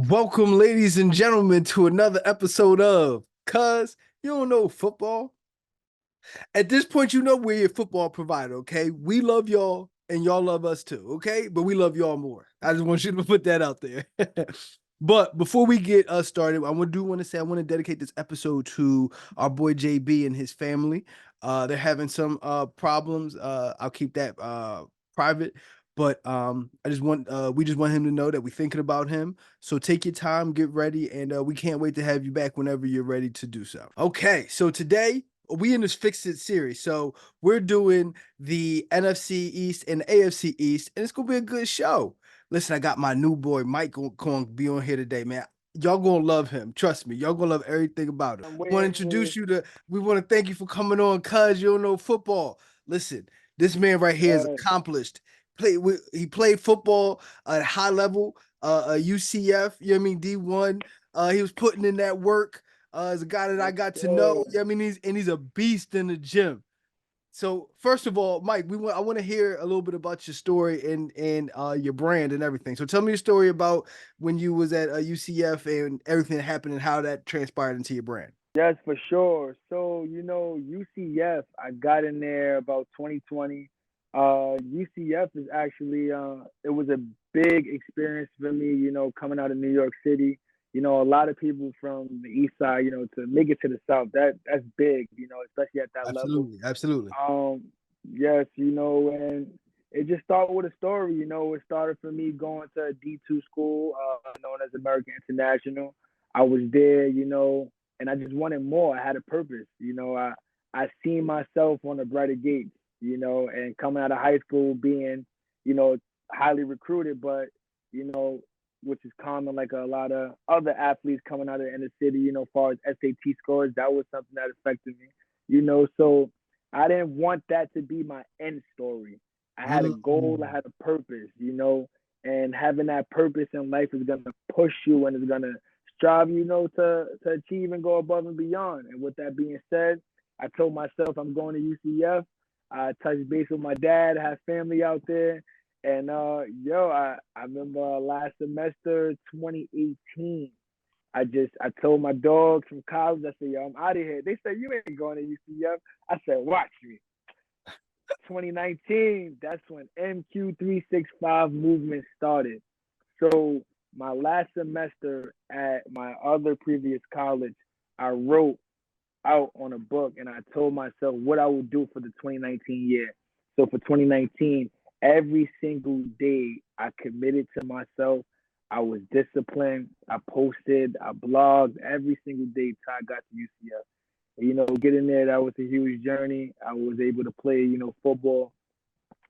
Welcome, ladies and gentlemen, to another episode of Cuz You Don't Know Football. At this point, you know we're your football provider, okay? We love y'all and y'all love us too, okay? But we love y'all more. I just want you to put that out there. But before we get us started, I want to dedicate this episode to our boy JB and his family. They're having some problems. I'll keep that private. But we just want him to know that we're thinking about him. So take your time, get ready, and we can't wait to have you back whenever you're ready to do so. Okay, so today we in this Fix It series. So we're doing the NFC East and the AFC East, and it's gonna be a good show. Listen, I got my new boy Mike going to be on here today, man. Y'all gonna love him. Trust me. Y'all gonna love everything about him. I'm We want to waiting introduce for you to. We want to thank you for coming on, cuz you don't know football. Listen, this man right here is yes, accomplished. He played football at high level, UCF. You know what I mean? D1. He was putting in that work. As a guy that I yes, got to know. sir. You know what I mean? He's a beast in the gym. So first of all, Mike, I want to hear a little bit about your story and your brand and everything. So tell me your story about when you was at UCF and everything that happened and how that transpired into your brand. Yes, for sure. So, UCF, I got in there about 2020. UCF is actually, it was a big experience for me, coming out of New York City. A lot of people from the east side, to make it to the south, that's big, especially at that level. Absolutely, absolutely. Um, yes, and it just started with a story. It started for me going to a D2 school, known as American International. I was there, and I just wanted more. I had a purpose. I seen myself on the brighter gates, and coming out of high school being, you know, highly recruited, but you know, which is common like a lot of other athletes coming out of the inner city, as far as SAT scores, that was something that affected me, so I didn't want that to be my end story. I had a goal, I Mm. had a purpose, and having that purpose in life is gonna push you and is gonna strive, to achieve and go above and beyond. And with that being said, I told myself I'm going to UCF. I touched base with my dad, I have family out there. And I remember last semester, 2018. I told my dogs from college, I said, yo, I'm out of here. They said, you ain't going to UCF. I said, watch me. 2019, that's when MQ365 movement started. So my last semester at my other previous college, I wrote out on a book and I told myself what I would do for the 2019 year. So for 2019, every single day I committed to myself. I was disciplined. I posted, I blogged every single day till I got to UCF. Getting there, that was a huge journey. I was able to play, football,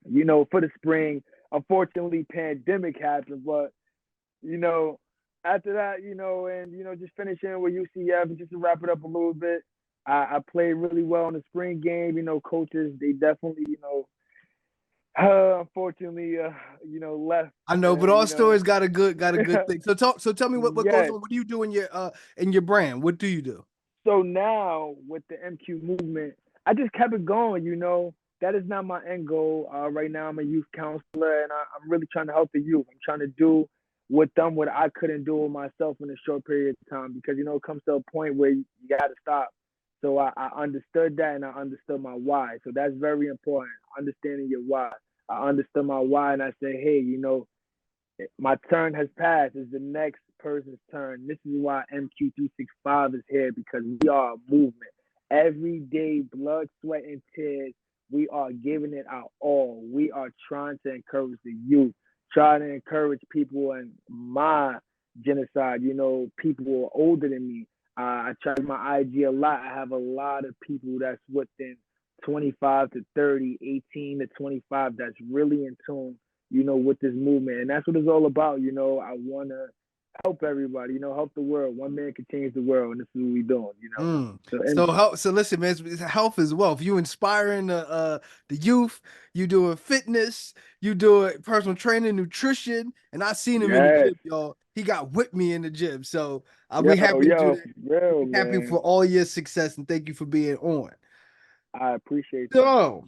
for the spring. Unfortunately, pandemic happened, but you know, after that, and just finishing with UCF, and just to wrap it up a little bit, I played really well in the spring game. Coaches they definitely, unfortunately, left, I know, but and all stories got a good thing. So tell me what goes yes. on. What do you do in your brand? What do you do? So now with the MQ movement, I just kept it going. That is not my end goal. Right now, I'm a youth counselor, and I'm really trying to help the youth. I'm trying to do with them what I couldn't do with myself in a short period of time, because it comes to a point where you got to stop. So I understood that, and I understood my why. So that's very important. Understanding your why. I understood my why, and I said, hey, my turn has passed. It's the next person's turn. This is why MQ365 is here, because we are a movement. Every day, blood, sweat, and tears, we are giving it our all. We are trying to encourage the youth, trying to encourage people in my genocide, people who are older than me. I try my IG a lot. I have a lot of people that's within 25 to 30, 18 to 25 that's really in tune, with this movement. And that's what it's all about. I want to help everybody, help the world. One man can change the world, and this is what we're doing. Mm. So, and So listen, man, it's health as well. If you inspiring the youth, you doing fitness, you doing personal training, nutrition, and I seen him in the yes, gym, y'all. He got with me in the gym. So I'll yo, be happy to do yo, that. real, Be happy for man. all your success and thank you for being on. I appreciate that. So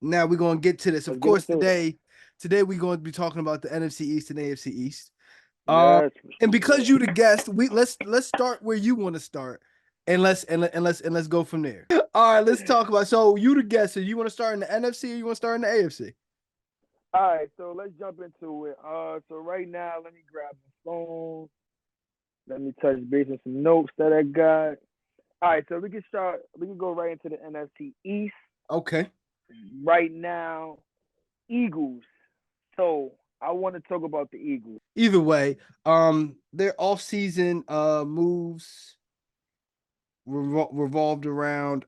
now we're gonna get to this. Of Let's get course, into it. today we're going to be talking about the NFC East and AFC East. Um, Yes, for and because sure. you the guest, let's start where you want to start, and let's go from there. All right, let's talk about. So you the guest, so you want to start in the NFC or you want to start in the AFC? All right, so let's jump into it. So right now, let me grab my phone. Let me touch base on some notes that I got. All right, so we can start. We can go right into the NFC East. Okay. Right now, Eagles. So I want to talk about the Eagles. Either way, their off-season moves revolved around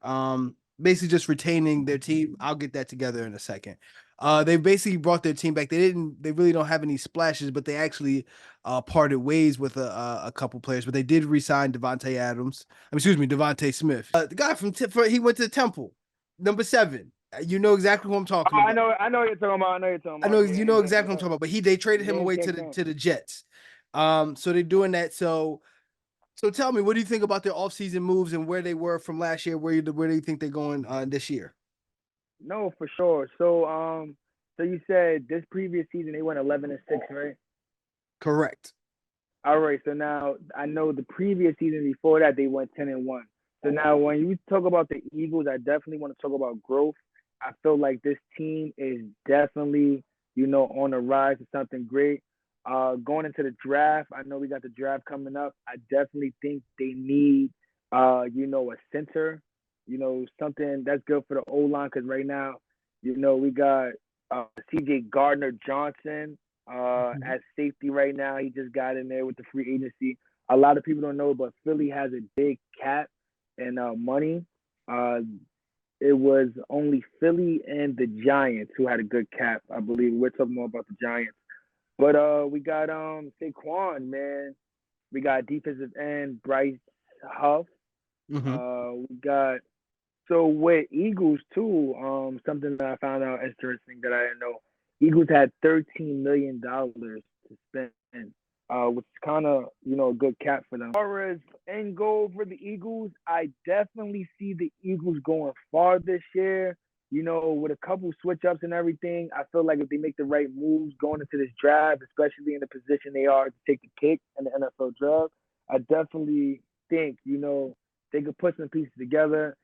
basically just retaining their team. I'll get that together in a second. They basically brought their team back. They really don't have any splashes, but they actually parted ways with a couple players. But they did re-sign Devontae Adams. Excuse me, Devontae Smith. The guy from he went to Temple, number 7. You know exactly who I'm Oh, talking about. I know what you're talking about. I know what you're talking I about. know Yeah, you know and exactly James what I'm talking Cook. about. But they traded him James away can't count. to the Jets. So they're doing that. So tell me, what do you think about their offseason moves and where they were from last year? Where do you think they're going this year? No, for sure. So you said this previous season they went 11-6, right? Correct. All right. So now I know the previous season before that they went 10-1. So now when you talk about the Eagles, I definitely want to talk about growth. I feel like this team is definitely, on the rise to something great. Going into the draft, I know we got the draft coming up. I definitely think they need, a center, something that's good for the O line because right now, we got C.J. Gardner Johnson Mhm. at safety right now. He just got in there with the free agency. A lot of people don't know, but Philly has a big cap and money. Uh, it was only Philly and the Giants who had a good cap, I believe. We're talking more about the Giants. But we got Saquon, man. We got defensive end Bryce Huff. Mhm. We got so with Eagles too, something that I found out interesting that I didn't know. Eagles had $13 million to spend, which is kind of a good cap for them. As far as end goal for the Eagles, I definitely see the Eagles going far this year. With a couple switch ups and everything, I feel like if they make the right moves going into this draft, especially in the position they are to take the pick in the NFL draft, I definitely think they could put some pieces together.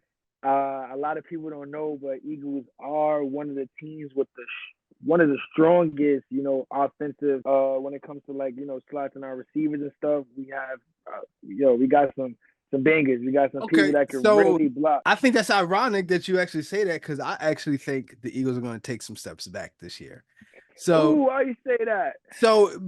A lot of people don't know, but Eagles are one of the teams with one of the strongest, offensive when it comes to like slots and our receivers and stuff. We have, we got some bangers. We got some people Okay, that can so really block. I think that's ironic that you actually say that because I actually think the Eagles are going to take some steps back this year. So Ooh, why you say that?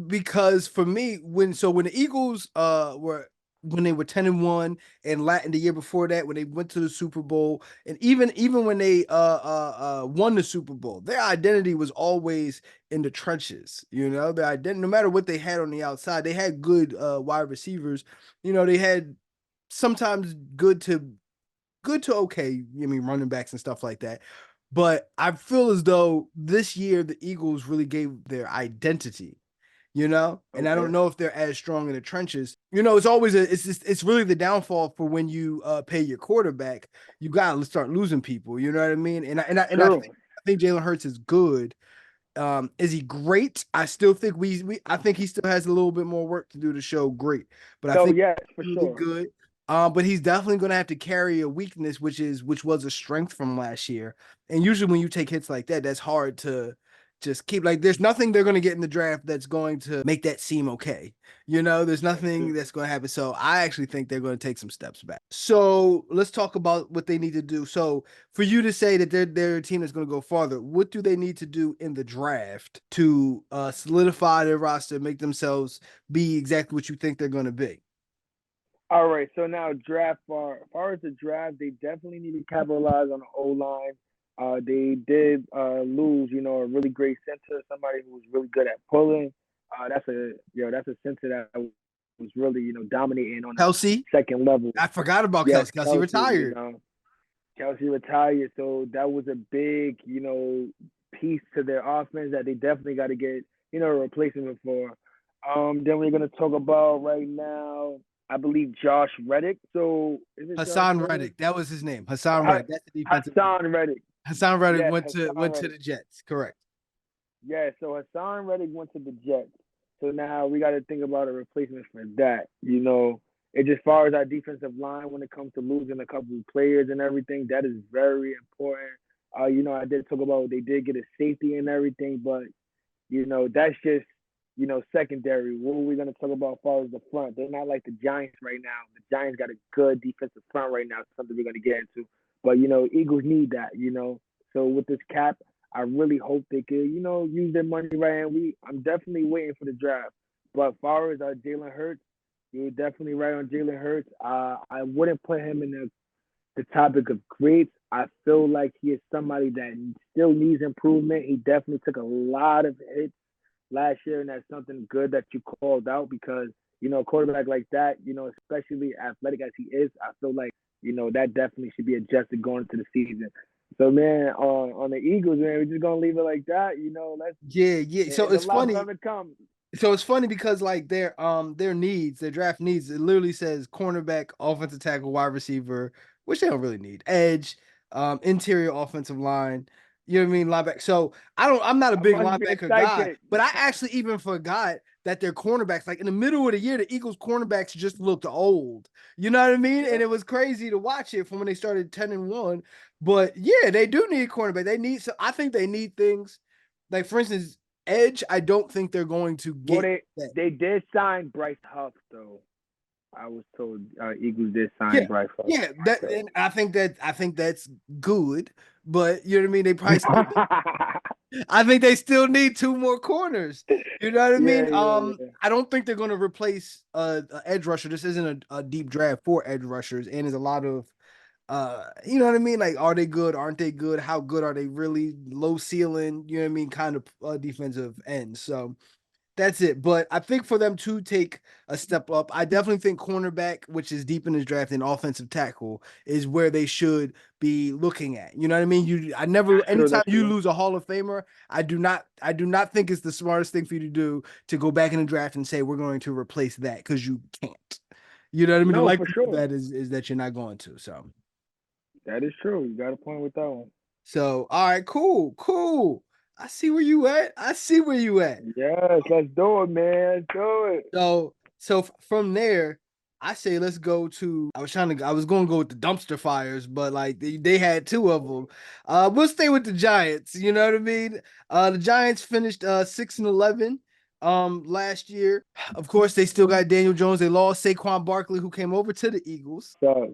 because for me, when the Eagles were when they were 10-1 and Latin the year before that, when they went to the Super Bowl, and even when they won the Super Bowl, their identity was always in the trenches. Their identity, no matter what they had on the outside, they had good wide receivers. They had sometimes good to okay, running backs and stuff like that. But I feel as though this year the Eagles really gave their identity, and I don't Okay, know if they're as strong in the trenches. It's always it's really the downfall for when you pay your quarterback. You gotta start losing people. You know what I mean? And true. I think Jalen Hurts is good. Is he great? I still think I think he still has a little bit more work to do to show great, but I No, think yes, for he's really sure. good. But he's definitely going to have to carry a weakness, which was a strength from last year. And usually when you take hits like that, that's hard to just keep. Like, there's nothing they're going to get in the draft that's going to make that seem okay. There's That's nothing true. that's going to happen. So I actually think they're going to take some steps back. So let's talk about what they need to do. So for you to say that they're a team that's going to go farther, what do they need to do in the draft to solidify their roster, make themselves be exactly what you think they're going to be? All right, so now draft as far as the draft, they definitely need to capitalize on the O line. They did lose, a really great center, somebody who was really good at pulling. That's a center that was really, dominating on the Kelsey, second level. I forgot about Yes, Kelsey. Kelsey Kelsey, retired. Kelsey retired, so that was a big, piece to their offense that they definitely got to get, a replacement for. Then we're gonna talk about right now. I believe Josh Reddick. So is it Josh Hassan Reddick? Reddick, that was his name. Hassan Ha- Reddick, that's the defensive end. Hassan Reddick. Hassan Reddick Yes, went to Hassan went to Reddick. the Jets. Correct. Yeah, so Hassan Reddick went to the Jets. So now we got to think about a replacement for that. And as far as our defensive line, when it comes to losing a couple of players and everything, that is very important. I did talk about they did get a safety and everything, but that's just secondary. What are we gonna talk about as far as the front? They're not like the Giants right now. The Giants got a good defensive front right now. Something we're gonna get into, but Eagles need that. So with this cap, I really hope they could use their money right. And I'm definitely waiting for the draft. But as far as Jalen Hurts, you're definitely right on Jalen Hurts. I wouldn't put him in the topic of greats. I feel like he is somebody that still needs improvement. He definitely took a lot of hits last year, and that's something good that you called out because a quarterback like that, especially athletic as he is, I feel like that definitely should be adjusted going into the season. So man, on the Eagles, man, we're just gonna leave it like that. Let's Yeah, yeah. So It's a it's lot for funny. them to come. So it's funny because like their needs, their draft needs, it literally says cornerback, offensive tackle, wide receiver, which they don't really need. Edge, interior offensive line. You know what I mean? Linebacker. So I'm not a I big must be linebacker guy, excited. but I actually even forgot that their cornerbacks, like in the middle of the year, the Eagles cornerbacks just looked old. You know what I mean? Yeah. And it was crazy to watch it from when they started 10-1. But yeah, they do need cornerback. I think they need things like, for instance, Edge, I don't think they're going to Well, get they that. they did sign Bryce Huff though. I was told Eagles did sign Yeah, Bryce Huff. yeah. That So. and I think that's good, but you know what I mean. They probably still. I think they still need two more corners. You know what I Yeah, mean? yeah, I don't think they're going to replace a edge rusher. This isn't a deep draft for edge rushers, and there's a lot of you know what I mean? Like, are they good? Aren't they good? How good are they really? Low ceiling, you know what I mean? Kind of defensive end. So that's it. But I think for them to take a step up, I definitely think cornerback, which is deep in his draft, and offensive tackle is where they should be looking at. You know what I mean? I never, That's true. anytime That's you true. lose a Hall of Famer, I do not think it's the smartest thing for you to do to go back in the draft and say we're going to replace that because you can't. You know what I mean? The No, for likelihood of sure. that is that you're not going to. So. That is true. You got a point with that one. So, all right, cool, cool. I see where you at. I see where you at. Yes, let's do it, man. Let's do it. From there, I say let's go to. I was going to go with the dumpster fires, but like they had two of them. We'll stay with the Giants. You know what I mean? The Giants finished 6-11 last year. Of course, they still got Daniel Jones. They lost Saquon Barkley, who came over to the Eagles. Sucks.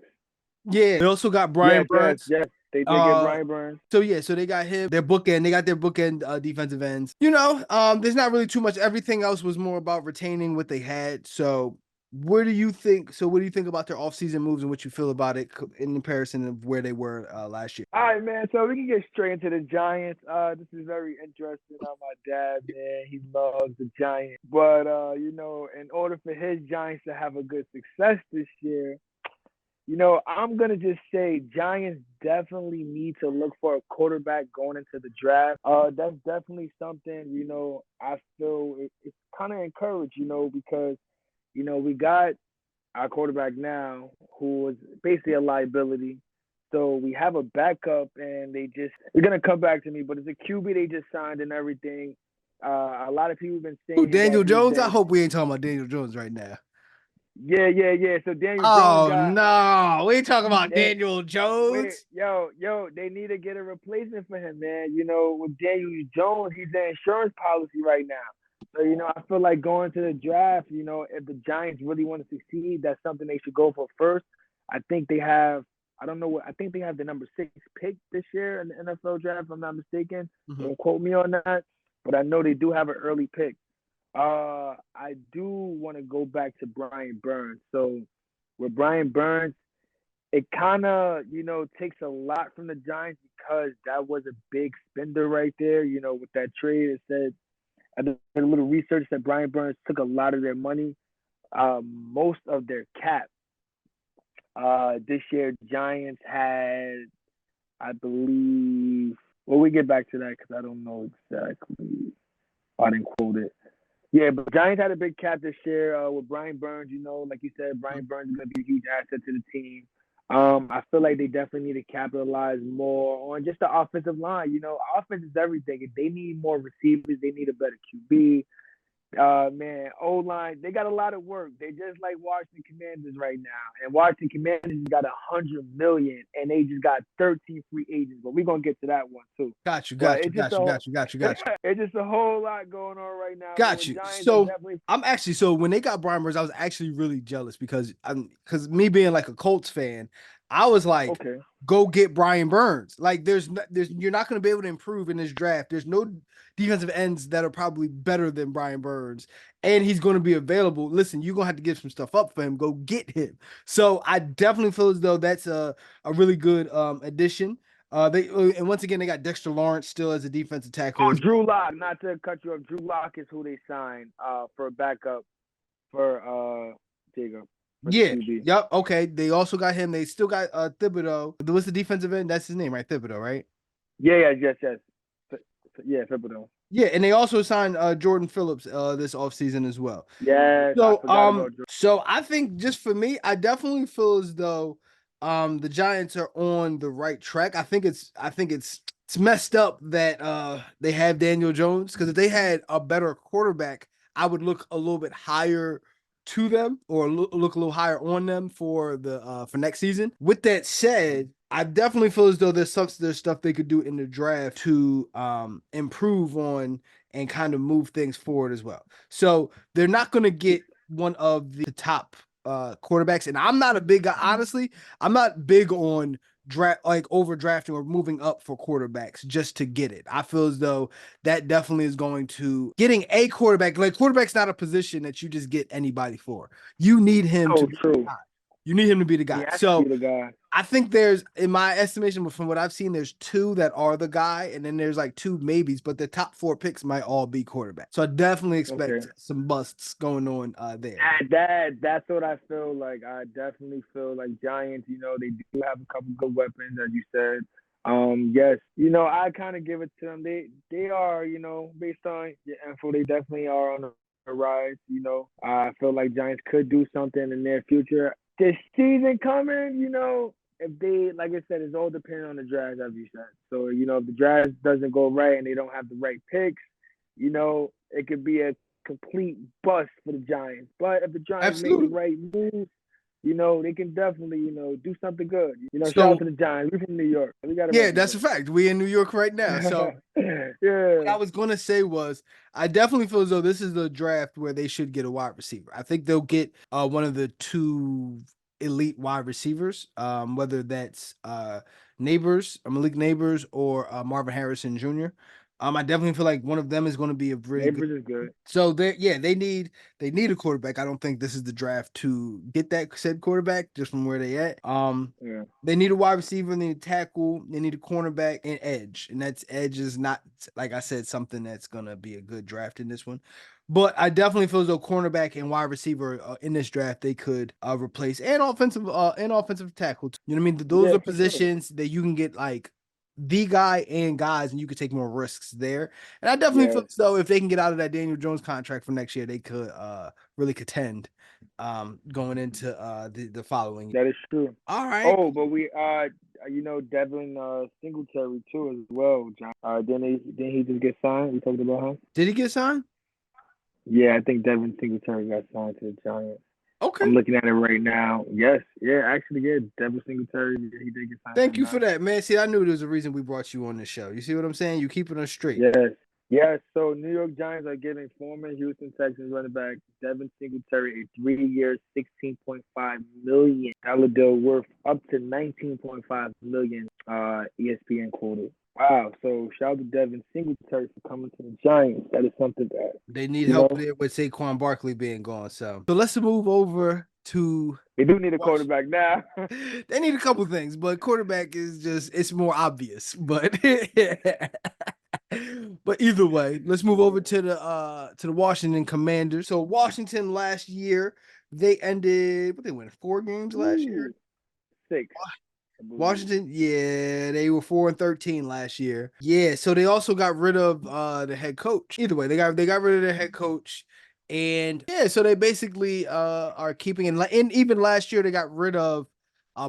Yeah, they also got Brian Yes, yes, Burns. yes. They did get Uh, Brian Burns. so they got him, their bookend, they got their bookend defensive ends. There's not really too much. Everything else was more about retaining what they had. So where do you think? So what do you think about their offseason moves and what you feel about it in comparison of where they were last year? All right, man. So we can get straight into the Giants. This is very interesting. My dad, man, he loves the Giants. But in order for his Giants to have a good success this year, I'm gonna just say Giants definitely need to look for a quarterback going into the draft. That's definitely something I feel it's kind of encouraged, because we got our quarterback now who is basically a liability. So we have a backup, and they're gonna come back to me, but it's a QB they just signed and everything. A lot of people have been Who, saying that Daniel he's Jones? I been hope we ain't talking about Daniel Jones right now. yeah, yeah, yeah. So Daniel Jones Oh got no, we ain't talking about they Daniel wait, Jones. yo, they need to get a replacement for him, man. With Daniel Jones, he's the insurance policy right now. So, I feel like going to the draft, if the Giants really want to succeed, that's something they should go for first. I think they have, I don't know what, I think they have the number 6 pick this year in the NFL draft, if I'm not mistaken. Mhm. Don't quote me on that, but I know they do have an early pick. I do want to go back to Brian Burns. So with Brian Burns, it kind of, takes a lot from the Giants because that was a big spender right there. With that trade, it said I did a little research that Brian Burns took a lot of their money, most of their cap. This year, Giants had, I believe. Well, we get back to that because I don't know exactly. I didn't quote it. Yeah, but Giants had a big cap this year with Brian Burns. Like you said, Brian Burns is going to be a huge asset to the team. I feel like they definitely need to capitalize more on just the offensive line. Offense is everything. If they need more receivers, they need a better QB. Man, O line, they got a lot of work. They just like Washington Commanders right now, and Washington Commanders got 100 million, and they just got 13 free agents. But we're gonna get to that one too. Got you, But got you, got you, got you, got you, got you. it's just a whole lot going on right now, man. Got The you. Giants are So definitely I'm actually so when they got Brian Burns, I was actually really jealous because me being like a Colts fan, I was like, okay. go get Brian Burns. Like there's you're not going to be able to improve in this draft. There's no defensive ends that are probably better than Brian Burns, and he's going to be available. Listen, you're gonna have to give some stuff up for him. Go get him. So I definitely feel as though that's a really good addition. They and once again they got Dexter Lawrence still as a defensive tackle Oh, as Drew Lock. Not to cut you off, Drew Lock is who they signed for a backup for Jacob for the yeah. QB. Yep. Okay. They also got him. They still got Thibodeau. What's the defensive end? That's his name, right? Thibodeau, right? Yeah, yes. Yeah, Thibodeau. Yeah, and they also signed Jordan Phillips this offseason as well. Yes, I So forgot about Drew. so I think just for me, I definitely feel as though the Giants are on the right track. I think it's messed up that they have Daniel Jones because if they had a better quarterback, I would look a little bit higher to them or look a little higher on them for the for next season. With that said, I definitely feel as though there's stuff they could do in the draft to improve on and kind of move things forward as well. So they're not going to get one of the top quarterbacks, and I'm not a big guy. Honestly, I'm not big on draft like overdrafting or moving up for quarterbacks just to get it. I feel as though that definitely is going to getting a quarterback. Like quarterback's not a position that you just get anybody for. You need him to So be the true. guy. You need him to be the He guy. has to be So the guy. I think there's, in my estimation, from what I've seen, there's two that are the guy, and then there's like two maybes, but the top four picks might all be quarterback. So I definitely Okay. expect some busts going on there. That's what I feel like. I definitely feel like Giants, they do have a couple good weapons, as you said. Yes, I kind of give it to them. They are, based on your info, they definitely are on the rise. I feel like Giants could do something in the near future. This season coming, if they, like I said, it's all dependent on the draft, as you said. So, if the draft doesn't go right and they don't have the right picks, it could be a complete bust for the Giants. But if the Giants make the Absolutely. right moves, they can definitely, do something good. Shout out So to the Giants. We're from New York. We got to yeah, that's a represent. fact. We in New York right now. So what Yeah. I was gonna say was I definitely feel as though this is the draft where they should get a wide receiver. I think they'll get one of the two elite wide receivers, whether that's Neighbors, Malik Neighbors, or Marvin Harrison Jr. I definitely feel like one of them is going to be a really good. Neighbors is good. So they need a quarterback. I don't think this is the draft to get that said quarterback just from where they at. Yeah. They need a wide receiver, they need a tackle, they need a cornerback and edge. And that's edge is not, like I said, something that's gonna be a good draft in this one. But I definitely feel as though cornerback and wide receiver in this draft they could replace and offensive tackle. You know what I mean? Those Yeah, are for sure. positions that you can get like the guy and guys, and you could take more risks there. And I definitely feel Yes. as though if they can get out of that Daniel Jones contract for next year, they could really contend going into the following year. That is true. All right. Oh, but we Devin Singletary too as well, John. Didn't he just get signed? We talked about him. Did he get signed? Yeah, I think Devin Singletary got signed to the Giants. Okay. I'm looking at it right now. Yes, yeah, actually, yeah, Devin Singletary, yeah, he did get signed to Thank the you for Giants. that, man. See, I knew there was a reason we brought you on the show. You see what I'm saying? You keeping us straight. Yes, yes. So New York Giants are giving former Houston Texans running back Devin Singletary a 3-year, $16.5 million deal worth up to $19.5 million. ESPN quoted. Wow. So shout out to Devin Singletary for coming to the Giants. That is something that They need you help know there with Saquon Barkley being gone. So let's move over to they do need a Washington. quarterback now. They need a couple things, but quarterback is just it's more obvious. But but either way, let's move over to the Washington Commanders. So Washington last year, they ended what they win 4 games last year. Ooh, 6, I believe. Washington, yeah, they were 4-13 last year. Yeah, so they also got rid of the head coach. Either way, they got rid of their head coach. And yeah, so they basically are keeping and even last year they got rid of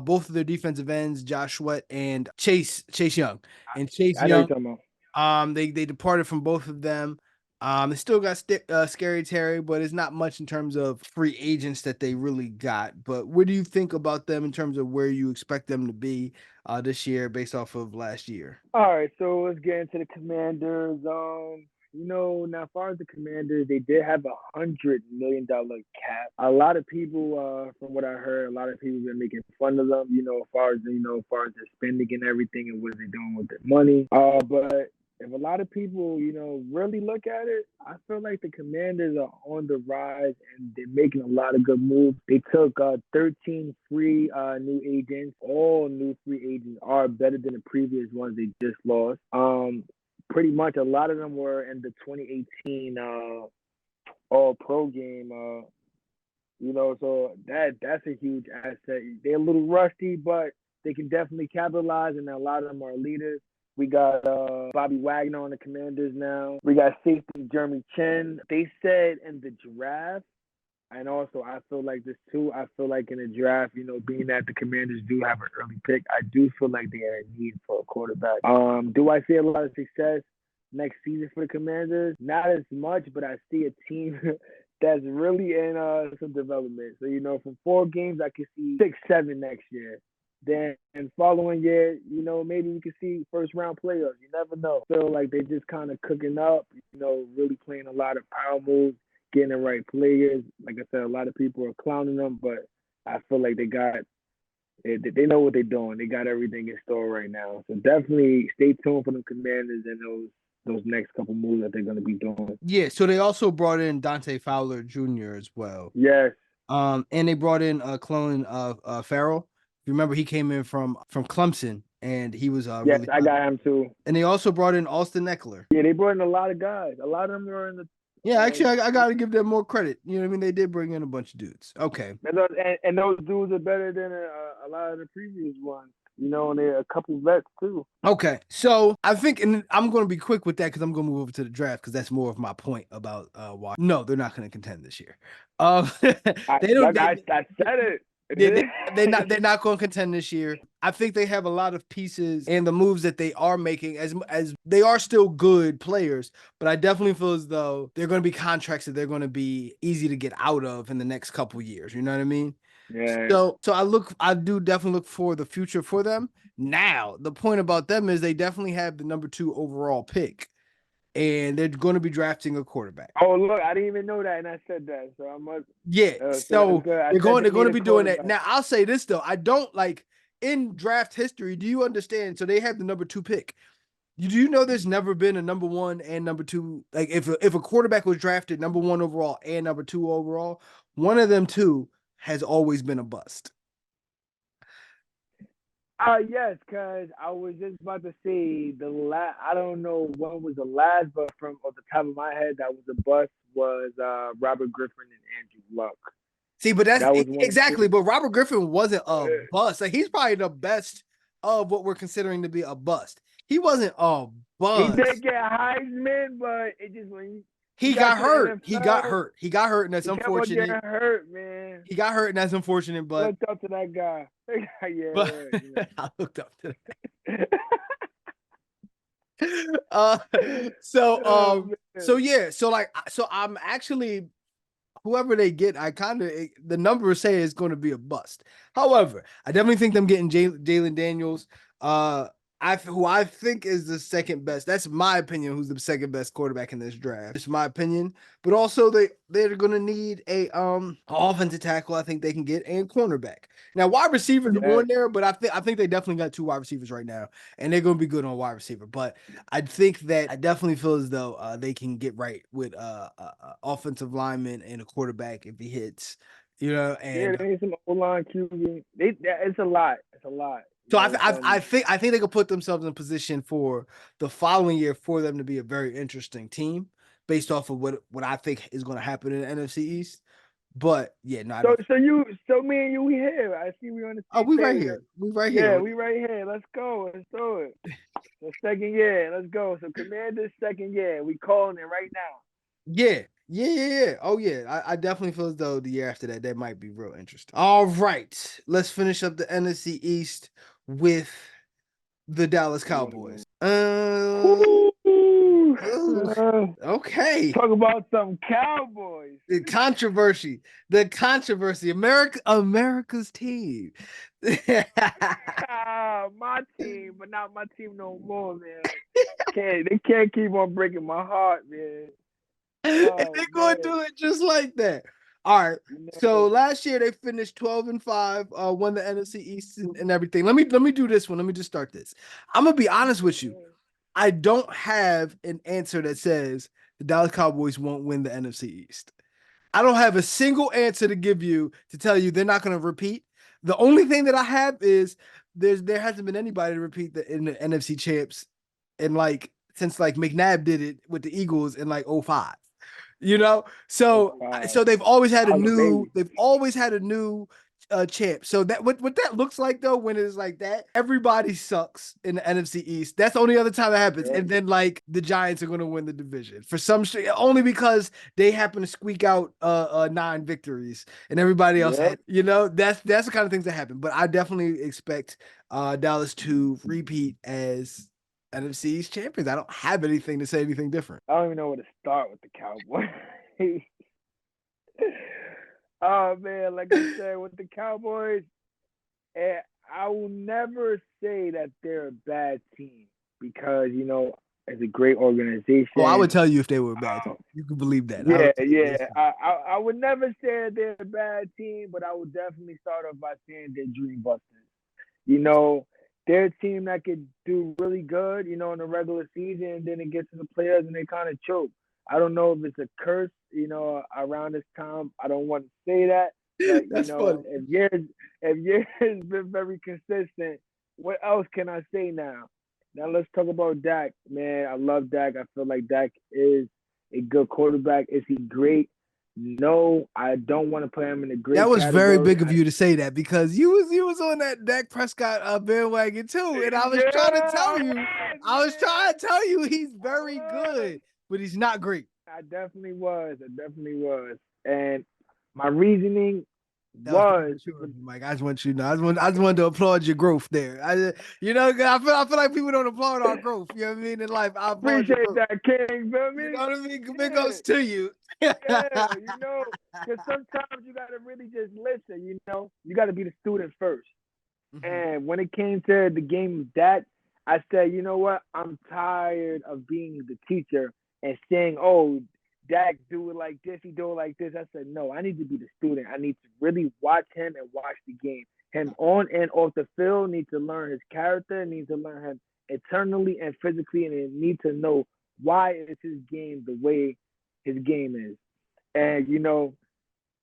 both of their defensive ends, Josh Sweat and Chase Young. And Chase I know you're Young, talking about. they departed from both of them. They still got Scary Terry, but it's not much in terms of free agents that they really got. But what do you think about them in terms of where you expect them to be this year based off of last year? All right, so let's get into the Commanders. Now as far as the Commanders, they did have $100 million cap. A lot of people, from what I heard, a lot of people been making fun of them. As far as their spending and everything, and what are they doing with their money. But if a lot of people, really look at it, I feel like the Commanders are on the rise and they're making a lot of good moves. They took 13 free new agents. All new free agents are better than the previous ones they just lost. Pretty much a lot of them were in the 2018 All Pro game. So that's a huge asset. They're a little rusty, but they can definitely capitalize, and a lot of them are leaders. We got Bobby Wagner on the Commanders now. We got safety Jeremy Chin. They said in the draft, and also I feel like this too. I feel like in the draft, being that the Commanders do have an early pick, I do feel like they are in need for a quarterback. Do I see a lot of success next season for the Commanders? Not as much, but I see a team that's really in some development. So, from 4 games, I can see 6, 7 next year. Then following year, maybe we could see first round playoffs. You never know. Feel like they just kind of cooking up, really playing a lot of power moves, getting the right players. Like I said, a lot of people are clowning them, but I feel like they know what they're doing. They got everything in store right now. So definitely stay tuned for the Commanders and those next couple moves that they're going to be doing. Yeah, so they also brought in Dante Fowler Jr. as well. Yes. And they brought in Clelin Farrell. You remember he came in from Clemson, and he was Yes, really I hot. got him too. And they also brought in Austin Eckler. Yeah, they brought in a lot of guys. A lot of them were in the. Yeah, actually, I got to give them more credit. You know what I mean? They did bring in a bunch of dudes. Okay. And those dudes are better than a lot of the previous ones. And they're a couple vets too. Okay, so I think, and I'm going to be quick with that because I'm going to move over to the draft because that's more of my point about why. No, they're not going to contend this year. They don't. I said it. They're not going to contend this year. I think they have a lot of pieces and the moves that they are making as they are still good players, but I definitely feel as though they're going to be contracts that they're going to be easy to get out of in the next couple years. You know what I mean? Yeah. So I do definitely look for the future for them. Now, the point about them is they definitely have the number 2 overall pick, and they're going to be drafting a quarterback. Oh, look, I didn't even know that, and I said that, so I must. Yeah, so they're going to be doing that. Now, I'll say this though, I don't like in draft history. Do you understand? So they have the number 2 pick. Do you know there's never been a number 1 and number 2? Like if a quarterback was drafted number 1 overall and number 2 overall, one of them two has always been a bust. Yes, because I was just about to say the last. I don't know when was the last, but from off the top of my head, that was a bust. Was Robert Griffin and Andrew Luck. See, but that's That was exactly. But Robert Griffin wasn't a bust. Like he's probably the best of what we're considering to be a bust. He wasn't a bust. He did get Heisman, but it just when he got hurt. He got hurt. He got hurt, and that's unfortunate. He got hurt, man. He got hurt, and that's unfortunate. But I looked up to that guy. Yeah, but I looked up to that. So yeah, so I'm actually whoever they get, I kind of the numbers say it's going to be a bust. However, I definitely think them getting Jalen Daniels, who I think is the second best. That's my opinion. Who's the second best quarterback in this draft? It's my opinion. But also they're going to need a offensive tackle. I think they can get and cornerback. Now wide receivers are on there, but I think they definitely got 2 wide receivers right now, and they're going to be good on wide receiver. But I think that I definitely feel as though they can get right with offensive lineman and a quarterback if he hits. And they need some O-line QB. It's a lot. It's a lot. So I think they could put themselves in a position for the following year for them to be a very interesting team based off of what I think is going to happen in the NFC East. But yeah, no. So me and you, we here. I see we on the. Oh, we right here. We right here. Yeah, we right here. Let's go. Let's do it. The second year. Let's go. So Commanders second year. We calling it right now. Yeah. Oh yeah, I definitely feel as though the year after that might be real interesting. All right, let's finish up the NFC East with the Dallas Cowboys. Okay, Okay. Talk about some Cowboys. The controversy. America's team. My team, but not my team no more, man. They can't keep on breaking my heart, man. And Oh they're going to man, do it just like that. All right. you So know. last year they finished 12-5, won the NFC East and everything. Let me do this one. Let me just start this. I'm gonna be honest with you. I don't have an answer that says the Dallas Cowboys won't win the NFC East. I don't have a single answer to give you to tell you they're not going to repeat. The only thing that I have is there hasn't been anybody to repeat in the NFC champs in like since like McNabb did it with the Eagles in like '05. You know, Oh so wow, so I was a baby. they've always had a new champ. So that what that looks like though, when it's like that, everybody sucks in the NFC East. That's the only other time that happens. Yep, And then like the Giants are gonna win the division for some only because they happen to squeak out 9 victories and everybody else yep. had, that's the kind of things that happen. But I definitely expect Dallas to repeat as NFC East champions. I don't have anything to say anything different. I don't even know where to start with the Cowboys. Oh man, like I said, with the Cowboys, eh, I will never say that they're a bad team because it's a great Oh, I would organization. tell you if they were a bad team. Um, You can believe that. I yeah, would tell you yeah. this. I would never say they're a bad team, but I would definitely start off by saying they're dream busters. You know, they're a team that could do really good, in the regular season, and then it gets to the playoffs and they kind of choke. I don't know if it's a curse, around this time. I don't want to say that, but That's funny. if years been very consistent, what else can I say now? Now let's talk about Dak. Man, I love Dak. I feel like Dak is a good quarterback. Is he great? No, I don't want to put him in the That great was very category. big of you to say that because you was on that Dak Prescott bandwagon too, and I was trying to Yeah, tell I you, was, I was trying man. to tell you he's I very was. good, but he's not great. I definitely was. I definitely was. And my reasoning That was was premature for, of you, Mike. I just want you to know. I just wanted to applaud your growth there. 'Cause I feel like people don't applaud our growth. You know what I mean? In life, I applaud your appreciate growth. that, King. Feel You me? know what I mean? Big Yeah, ups to you. yeah. Because sometimes you gotta really just listen. You gotta be the student first. Mhm. And when it came to the game of that, I said, you know what? I'm tired of being the teacher and saying, oh, Dak do it like this, he do it like this. I said, no, I need to be the student. I need to really watch him and watch the game. Him on and off the field, need to learn his character, need to learn him internally and physically, and need to know why is his game the way his game is. And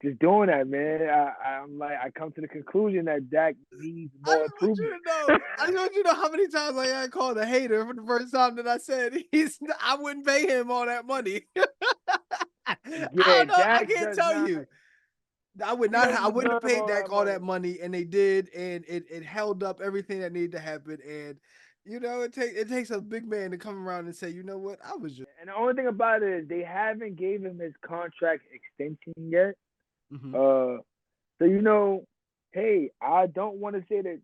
just doing that, man. I'm like, I come to the conclusion that Dak needs I more just want you improvement. to know. I just want you to know how many times I got called a hater for the first time that I said I wouldn't pay him all that money. I Yeah, don't know. I Dak can't does tell not. you. I would He not. doesn't I wouldn't have deserve paid all Dak that all that money. money, and they did, and it held up everything that needed to happen. And it takes a big man to come around and say, you know what, I was just. And the only thing about it is they haven't gave him his contract extension yet. Mhm. Uh, so hey, I don't want to say that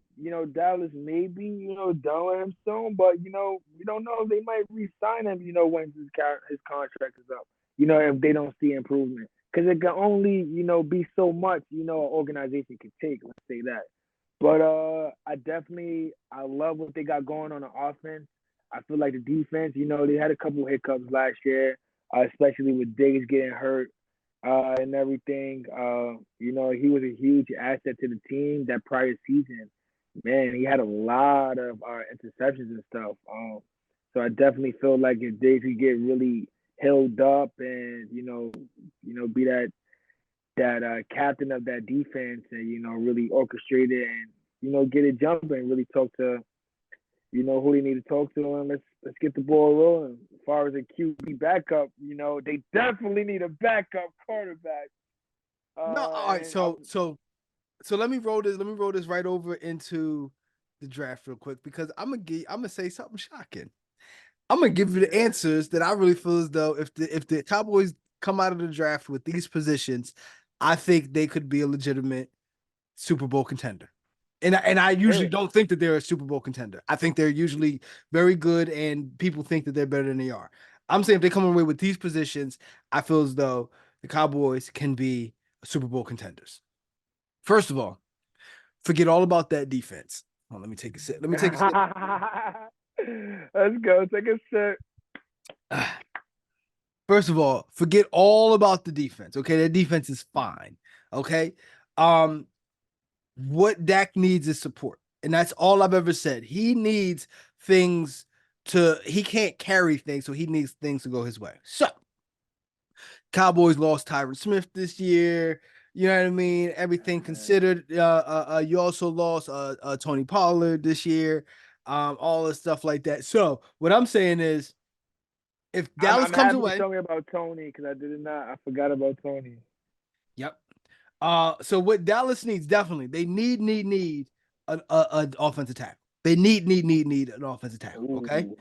Dallas may be done with him soon, but we don't know if they might re-sign him. When his contract is up. If they don't see improvement, because it can only be so much an organization can take. Let's say that. But I love what they got going on the offense. I feel like the defense, they had a couple hiccups last year, especially with Diggs getting hurt and everything. He was a huge asset to the team that prior season. Man, he had a lot of interceptions and stuff. So I definitely feel like if Diggs could get really held up and be that captain of that defense and really orchestrate it and get it jumping, really talk to who they need to talk to, and let's get the ball rolling. As far as a QB backup, they definitely need a backup quarterback. No, all right. And I So let me roll this. Let me roll this right over into the draft real quick because I'm gonna say something shocking. I'm gonna give you the yeah, answers that I really feel as though if the Cowboys come out of the draft with these positions, I think they could be a legitimate Super Bowl contender. And I usually yeah, don't think that they're a Super Bowl contender. I think they're usually very good, and people think that they're better than they are. I'm saying if they come away with these positions, I feel as though the Cowboys can be Super Bowl contenders. First of all, forget all about that defense. Oh, let me take a sip. Let me take a sip. Let's go. Take a sip. First of all, forget all about the defense. Okay, that defense is fine. Okay, um, what Dak needs is support, and that's all I've ever said. He needs things to. He can't carry things, so he needs things to go his way. So, Cowboys lost Tyron Smith this year. You know what I mean? Everything considered, you also lost Tony Pollard this year. All the stuff like that. So what I'm saying is, if Dallas I'm comes happy you away, told me about Tony because I did not. I forgot about Tony. yep. So what Dallas needs definitely, they need an offensive tackle. They need an offensive tackle. Okay. Ooh.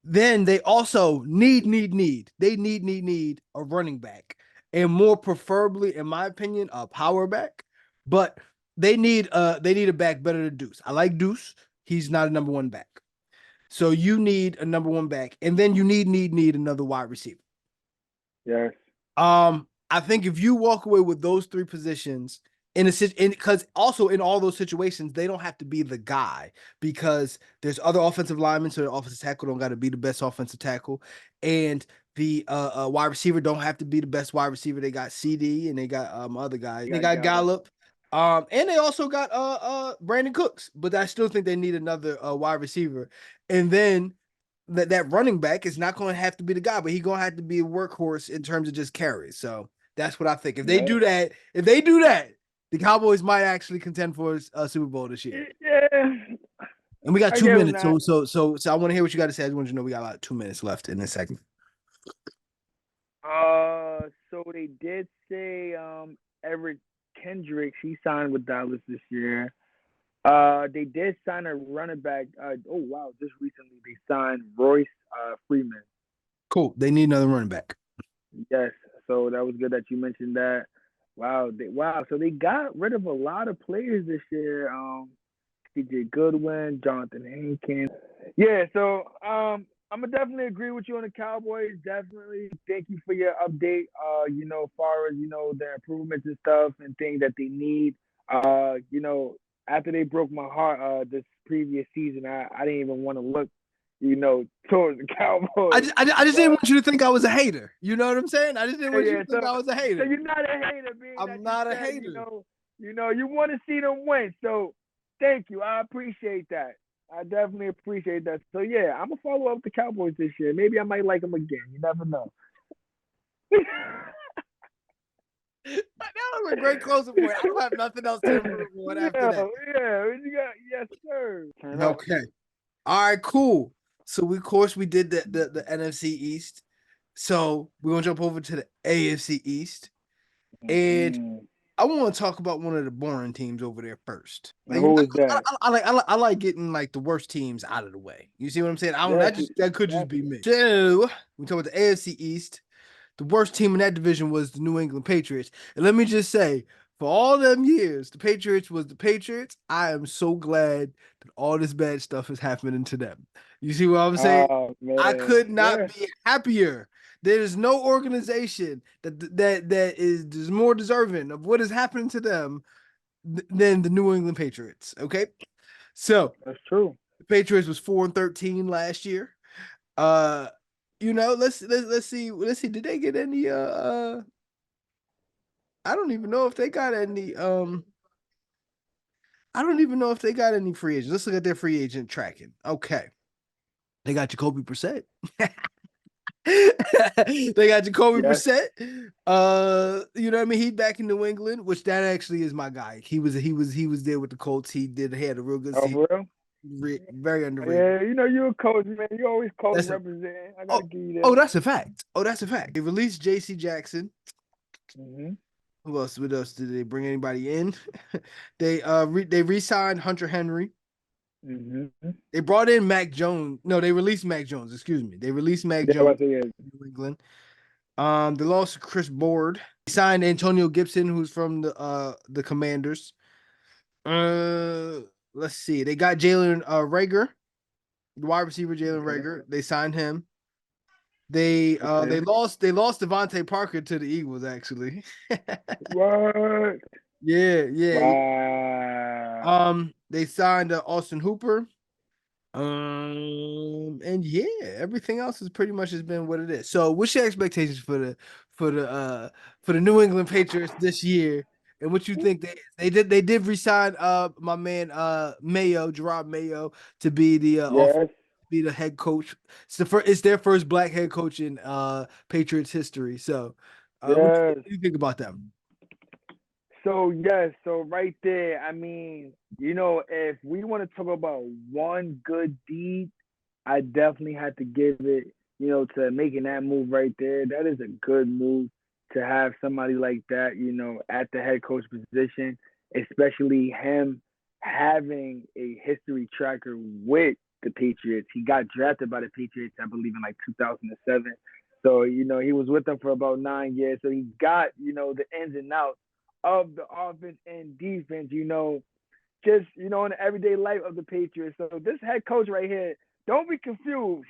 Then they also need a running back, and more preferably, in my opinion, a power back. But they need a back better than Deuce. I like Deuce. He's not a number one back. So you need a number one back, and then you need another wide receiver. Yes. I think if you walk away with those three positions because also in all those situations, they don't have to be the guy because there's other offensive linemen, so the offensive tackle don't got to be the best offensive tackle, and the wide receiver don't have to be the best wide receiver. They got CD and they got other guys. You They got got Gallup. Gallup. And they also got Brandon Cooks, but I still think they need another wide receiver. And then that running back is not going to have to be the guy, but he's going to have to be a workhorse in terms of just carries. So that's what I think. If they Yeah. do that, the Cowboys might actually contend for a Super Bowl this year. Yeah. And we got I 2 guess minutes, not. so I want to hear what you got to say. I just want you to know we got about 2 minutes left in this segment. So they did say Eric Kendricks, he signed with Dallas this year. They did sign a running back. Oh wow, just recently they signed Royce Freeman. Cool. They need another running back. Yes, so that was good that you mentioned that. Wow. So they got rid of a lot of players this year. CJ Goodwin, Jonathan Hankins. Yeah, so I'm gonna definitely agree with you on the Cowboys. Definitely, thank you for your update. As far as their improvements and stuff and things that they need. After they broke my heart this previous season, I didn't even want to look, towards the Cowboys. I just didn't But want you to think I was a hater. You know what I'm saying? I just didn't want you yeah, to think so I was a so hater. you're not a hater, being that I'm you not a said hater. you want to see them win. So thank you, I appreciate that. I definitely appreciate that. So yeah, I'm gonna follow up the Cowboys this year. Maybe I might like them again. You never know. That was a great closing point. I don't have nothing else to improve on after Yeah, that. yeah. What you got? Yes, sir. Turn up. Okay. All right, cool. So we, of course, we did the NFC East. So we're gonna jump over to the AFC East, and Mm-hmm. I want to talk about one of the boring teams over there first. And who is that? I like getting like the worst teams out of the way. You see what I'm saying? I don't. Yes, That could just be exactly. me. So we talk about the AFC East. The worst team in that division was the New England Patriots. And let me just say, for all them years, the Patriots was the Patriots. I am so glad that all this bad stuff is happening to them. You see what I'm saying? Oh I man, could not yeah, be happier. There is no organization that is more deserving of what is happening to them than the New England Patriots. Okay, so that's true. the Patriots was 4-13 last year. Uh, let's see. Did they get any? I don't even know if they got any. I don't even know if they got any free agents. Let's look at their free agent tracking. Okay, they got Jacoby Brissett. They got Jacoby Yes. Brissett. You know what I mean? He's back in New England, which that actually is my guy. He was there with the Colts. He had a real good Oh, season. for real? Very underrated. Yeah, you a coach, man. You always coach That's a representing. I gotta oh give you oh that. that's a fact. Oh, that's a fact. They released J.C. Jackson. Mm-hmm. Who else? What else did they bring anybody in? They re-signed Hunter Henry. Mm-hmm. They brought in Mac Jones. No, they released Mac Jones. Excuse me. They released Mac Yeah, Jones I say yeah. in New England. They lost Chris Board. They signed Antonio Gibson, who's from the Commanders. Uh, let's see. They got Jalen Rager, the wide receiver Jalen Okay. Rager. They signed him. They Okay. lost Devontae Parker to the Eagles actually. What? Yeah, yeah. Wow. They signed Austin Hooper. And yeah, everything else is pretty much has been what it is. So, what's your expectations for the uh for the New England Patriots this year? And what you think they did resign my man Mayo, Gerard Mayo, to be the Yes. be the head coach. It's their first black head coach in Patriots history. So, what Yes. do you think about them? So yes, so right there, I mean, if we want to talk about one good deed, I definitely had to give it, to making that move right there. That is a good move to have somebody like that, at the head coach position, especially him having a history tracker with the Patriots. He got drafted by the Patriots, I believe, in like 2007. So, he was with them for about 9 years. So he got, the ins and outs of the offense and defense, just in the everyday life of the Patriots. So this head coach right here, don't be confused.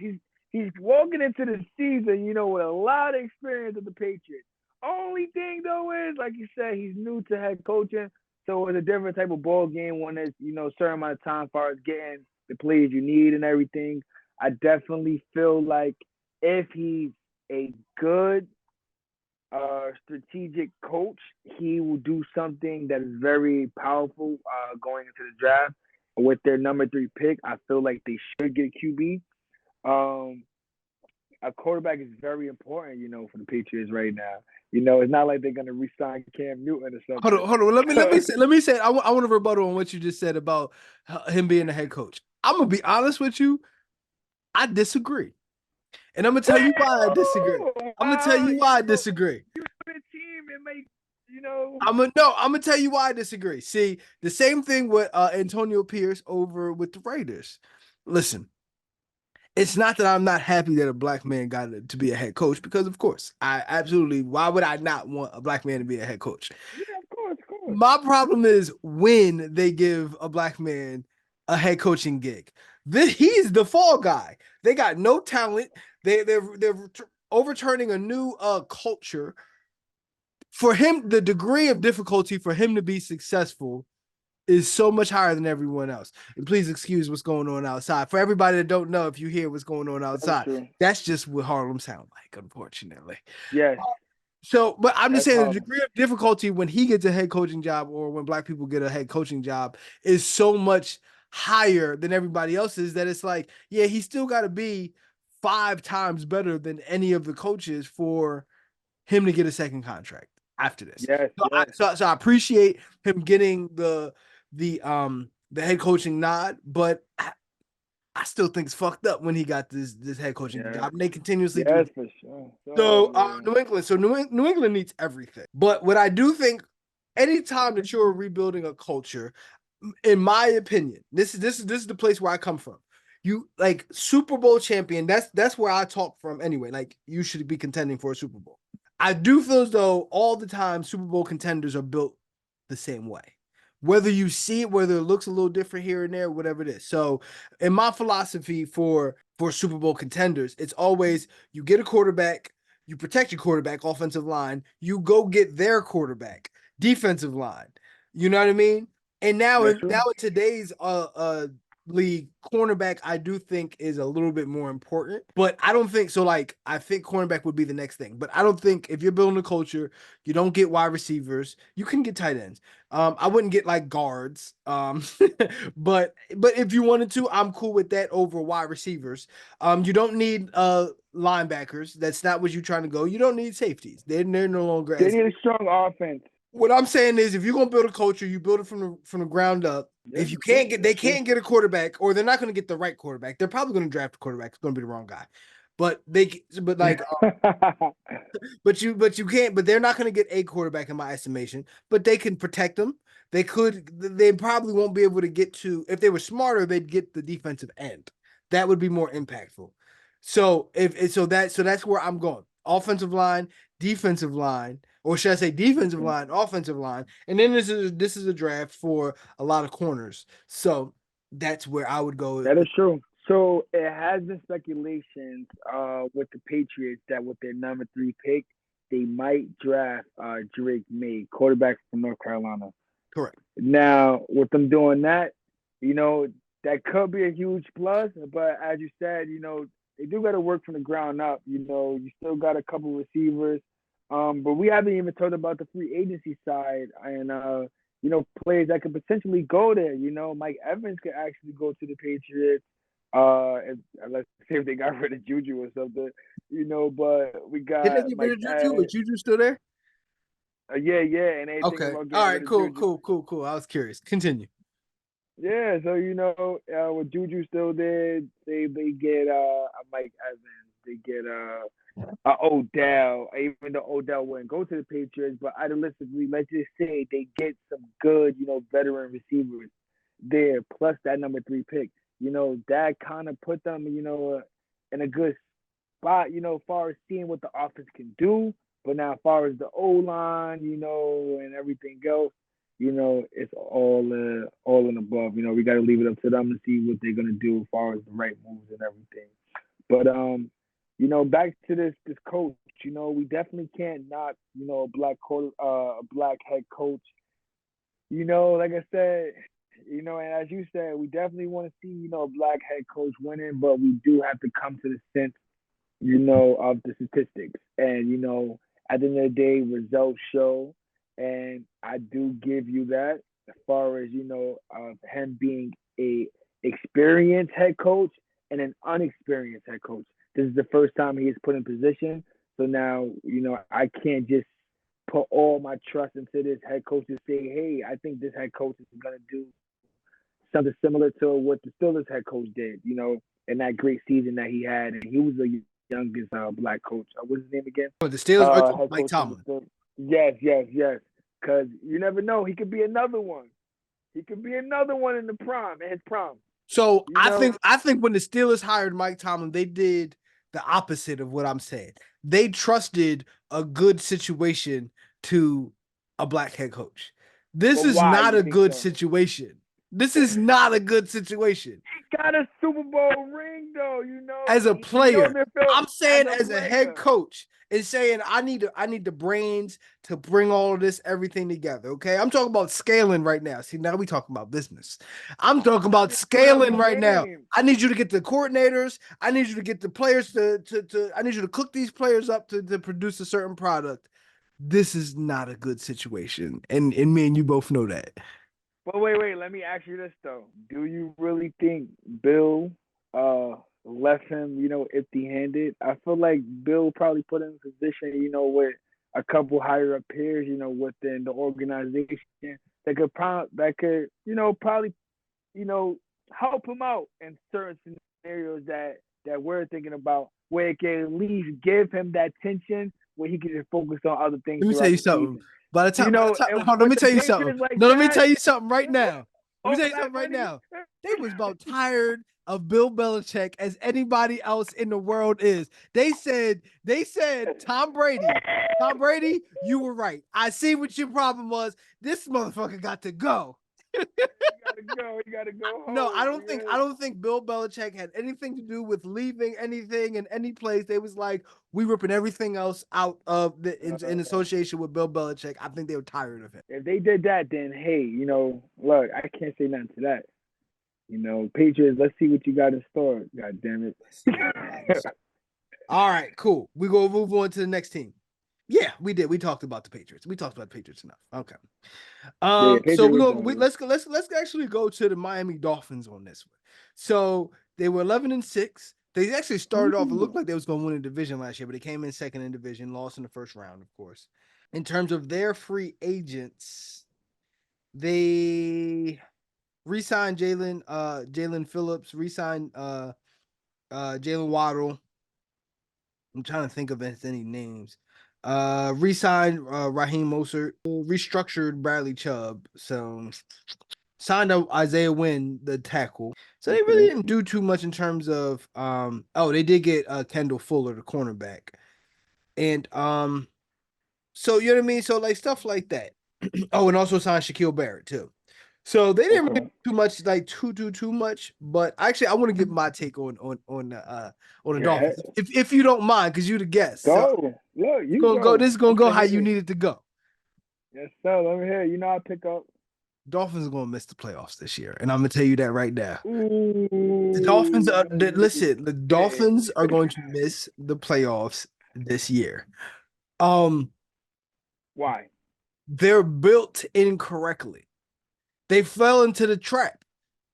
He's walking into the season, with a lot of experience with the Patriots. Only thing though is, like you said, he's new to head coaching, so it's a different type of ball game when there's a certain amount of time as far as getting the plays you need and everything. I definitely feel like if he's a good strategic coach, he will do something that is very powerful going into the draft. With their number 3 pick, I feel like they should get a QB. Um, a quarterback is very important, for the Patriots right now. It's not like they're gonna re-sign Cam Newton or Hold something. on, hold on. Let me So, say let me say I want to rebuttal on what you just said about him being the head coach. I'm gonna be honest with you. I disagree, and I'm gonna tell you why I disagree. I'm gonna tell wow, you why I disagree. the team and make you know. I'm gonna tell you why I disagree. See, the same thing with Antonio Pierce over with the Raiders. Listen, it's not that I'm not happy that a black man got to be a head coach because, of course, I absolutely. Why would I not want a black man to be a head coach? Yeah, of course. My problem is when they give a black man a head coaching gig. He's the fall guy. They got no talent. They're overturning a new culture. For him, the degree of difficulty for him to be successful is so much higher than everyone else. And please excuse what's going on outside. For everybody that don't know, if you hear what's going on That's outside, true. that's just what Harlem sound like, unfortunately. Yes, So, but I'm just that's saying the Harlem. degree of difficulty when he gets a head coaching job or when black people get a head coaching job is so much higher than everybody else's that it's like, yeah, he still got to be 5 times better than any of the coaches for him to get a second contract after this. Yes, So I yes, so, so I appreciate him getting the head coaching nod, but I still think it's fucked up when he got this head coaching yes, job and they continuously do yes, it. for sure. So So yeah, New England. So New England needs everything. But what I do think, anytime that you're rebuilding a culture, in my opinion, this is the place where I come from. You like Super Bowl champion. That's where I talk from anyway. Like you should be contending for a Super Bowl. I do feel as though all the time Super Bowl contenders are built the same way. Whether you see it, whether it looks a little different here and there, whatever it is. So, in my philosophy for Super Bowl contenders, it's always you get a quarterback, you protect your quarterback, offensive line, you go get their quarterback, defensive line. You know what I mean? And that's now true. in today's league, cornerback I do think is a little bit more important. But I don't think so. Like I think cornerback would be the next thing. But I don't think if you're building a culture, you don't get wide receivers. You can get tight ends. I wouldn't get like guards. But if you wanted to, I'm cool with that over wide receivers. You don't need linebackers. That's not what you're trying to go. You don't need safeties. They're no longer They as need a strong offense. what I'm saying is if you're gonna build a culture, you build it from the ground up. Yeah, If you yeah, can't get they that's true. can't get a quarterback, or they're not gonna get the right quarterback. They're probably gonna draft a quarterback. It's gonna be the wrong guy. But like but you can't but they're not going to get a quarterback in my estimation, but they can protect them. They probably won't be able to get to if they were smarter, they'd get the defensive end. That would be more impactful. So if so that's where I'm going. Offensive line, defensive line, or should I say defensive Okay. line, offensive line. And then this is a draft for a lot of corners. So that's where I would go. That is true. So it has been speculations with the Patriots that with their number three pick, they might draft Drake May, quarterback from North Carolina. Correct. Now, with them doing that, you know, that could be a huge plus. But as you said, they do got to work from the ground up. You still got a couple receivers. But we haven't even talked about the free agency side and, players that could potentially go there. Mike Evans could actually go to the Patriots. Let's see if they got rid of Juju or something, but we Did they got get rid Mike of Juju? Is Juju still there? yeah, and they thinking Okay. about All getting right. rid of Cool. Juju. Cool. Cool. Cool. I was curious. Continue. Yeah, so with Juju still there, they get Mike Evans, they get Odell. Even though Odell wouldn't go to the Patriots, but idealistically, let's just say they get some good, veteran receivers there, plus that number three pick. That kind of put them, in a good spot, as far as seeing what the offense can do. But now, as far as the O line, and everything else, it's all and above. We got to leave it up to them to see what they're gonna do as far as the right moves and everything. But back to this coach. We definitely can't knock a black head coach. Like I said, and as you said, we definitely want to see a black head coach winning, but we do have to come to the sense of the statistics. And, at the end of the day, results show. And I do give you that as far as, him being a experienced head coach and an unexperienced head coach. This is the first time he is put in position. So now, I can't just put all my trust into this head coach to say, hey, I think this head coach is going to do something similar to what the Steelers head coach did, in that great season that he had. And he was the youngest black coach. What's his name again? Oh, the Steelers are Head Mike coach of the Tomlin. Steelers. Yes, yes, yes. Because you never know. He could be another one. He could be another one in his prime. So I think when the Steelers hired Mike Tomlin, they did the opposite of what I'm saying. They trusted a good situation to a black head coach. This But is why not you a think good so? situation. This is not a good situation. He got a Super Bowl ring, though. As a player, They felt I'm as saying a as a head player. coach and saying I need the brains to bring all of this everything together. Okay, I'm talking about scaling right now. See, now we talking about business. I'm talking about Doesn't do it scaling every right now. game. I need you to get the coordinators. I need you to get the players to I need you to cook these players up to produce a certain product. This is not a good situation, and me and you both know that. But wait. Let me ask you this though: do you really think Bill left him, empty-handed? I feel like Bill probably put him in a position, with a couple higher up peers, within the organization that could, probably, you know, help him out in certain scenarios that we're thinking about, where it can at least give him that tension where he can just focus on other things Let me tell throughout you the something. season. Hold And on, let with me the tell you something. Patriots like No, let me that, tell you something right now. Let me all tell you that something right money. now. They was about tired of Bill Belichick as anybody else in the world is. They said, Tom Brady, you were right. I see what your problem was. This motherfucker got to go. You gotta go No, I home. don't think I don't think Bill Belichick had anything to do with leaving anything in any place. They was like, we ripping everything else out of in association with Bill Belichick. I think they were tired of him. If they did that, then hey, look, I can't say nothing to that. Patriots, let's see what you got in store. God damn it. Let's see what we got in store. All right, cool. We go move on to the next team. Yeah, we did. We talked about the Patriots. We talked about the Patriots enough. Okay. Yeah, So Patriots we're were gonna done. let's actually go to the Miami Dolphins on this one. So they were 11-6. They actually started off. It looked Ooh. like they was going to win a division last year, but they came in second in division, lost in the first round, of course. In terms of their free agents, they re-signed Jalen Phillips, re-signed Jalen Waddle. I'm trying to think of any names. Re-signed Raheem Mostert, restructured Bradley Chubb. So signed up Isaiah Wynn, the tackle. So they really Okay. didn't do too much in terms of they did get Kendall Fuller, the cornerback. And so you know what I mean? So like stuff like that. Oh, and also signed Shaquille Barrett too. So they didn't really Okay. do too much, like too much. But actually, I want to give my take on the Yeah. Dolphins, if you don't mind, because you the guest. So Go. Look, it's you gonna go. go. This is gonna I'm go to how hear you it. need it to go. Yes, sir. Let me hear it. You know I pick up. Dolphins are gonna miss the playoffs this year, and I'm gonna tell you that right now. The Dolphins are Ooh. listen. The Yeah. Dolphins are going to miss the playoffs this year. Um, Why? they're built incorrectly. They fell into the trap.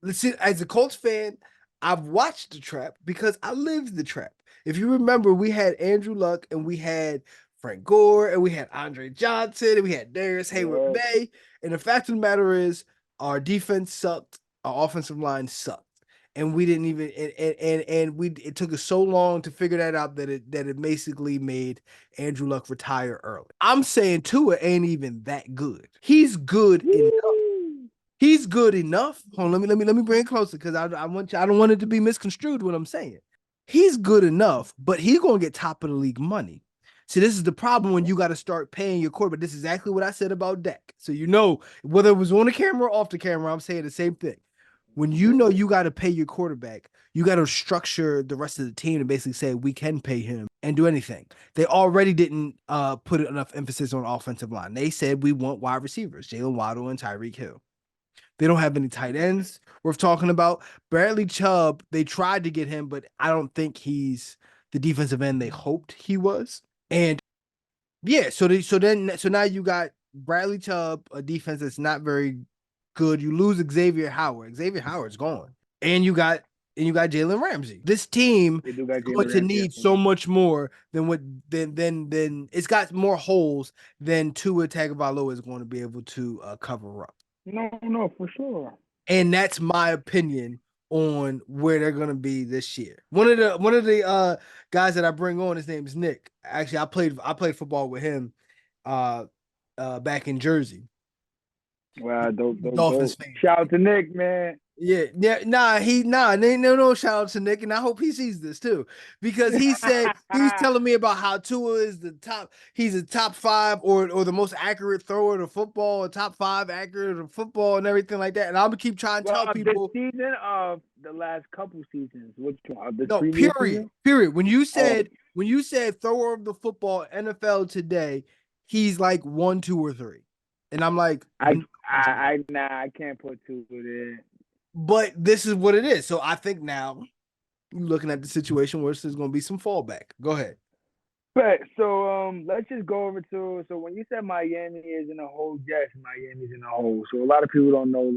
Listen, as a Colts fan, I've watched the trap because I lived the trap. If you remember, we had Andrew Luck and we had Frank Gore and we had Andre Johnson and we had Darius Hayward Yeah. Bay. And the fact of the matter is, our defense sucked, our offensive line sucked. And we didn't even and we it took us so long to figure that out that it basically made Andrew Luck retire early. I'm saying Tua ain't even that good. He's good enough. Woo. He's good enough. Hold on, let me bring it closer because I don't want it to be misconstrued what I'm saying. He's good enough, but he's gonna get top of the league money. See, this is the problem when you got to start paying your quarterback. This is exactly what I said about Dak. So you know whether it was on the camera or off the camera, I'm saying the same thing. When you know you got to pay your quarterback, you got to structure the rest of the team to basically say we can pay him and do anything. They already didn't put enough emphasis on offensive line. They said we want wide receivers, Jalen Waddle and Tyreek Hill. They don't have any tight ends worth talking about. Bradley Chubb, they tried to get him, but I don't think he's the defensive end they hoped he was. And yeah, so now you got Bradley Chubb, a defense that's not very good. You lose Xavier Howard. Xavier Howard's gone. And you got Jalen Ramsey. This team They do is got going Jalen to Ramsey. need so much more than what than it's got more holes than Tua Tagovailoa is going to be able to cover up. No, no, for sure. And that's my opinion on where they're gonna be this year. One of the guys that I bring on, his name is Nick. Actually, I played football with him uh back in Jersey. Well, Dolphins don't. fan. Shout out to Nick, man. Yeah, yeah, no shout out to Nick, and I hope he sees this too, because he was telling me about how Tua is he's a top five or the most accurate thrower to football, a top five accurate to football, and everything like that. And I'm gonna keep trying to Well, tell of this people, season, of the last couple seasons, which one? Of this no, previous period, season? period. When you Oh, said when you said thrower of the football NFL today, he's like one, two, or three, and I'm like, nah, I can't put two with it. but this is what it is. So I think now you're looking at the situation where there's going to be some fallback. Go ahead. But so let's just go over to so when you said Miami is in a hole, yes, Miami's in a hole. So a lot of people don't know.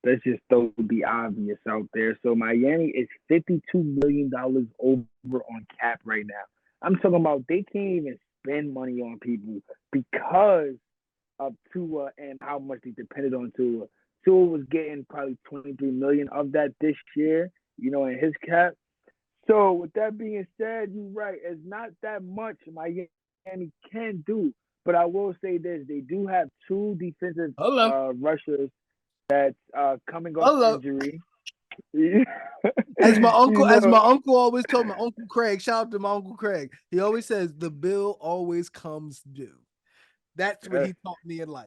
Let's just throw the obvious out there. So Miami is $52 million over on cap right now. I'm talking about they can't even spend money on people because of Tua and how much they depended on Tua. Tua was getting probably 23 million of that this year, in his cap. So with that being said, you're right. It's not that much Miami can do. But I will say this: they do have two defensive Hello. rushers that's coming off Hello. injury. you As my uncle, as know, my uncle always told my Uncle Craig, shout out to my Uncle Craig. He always says the bill always comes due. That's what yes, he taught me in life.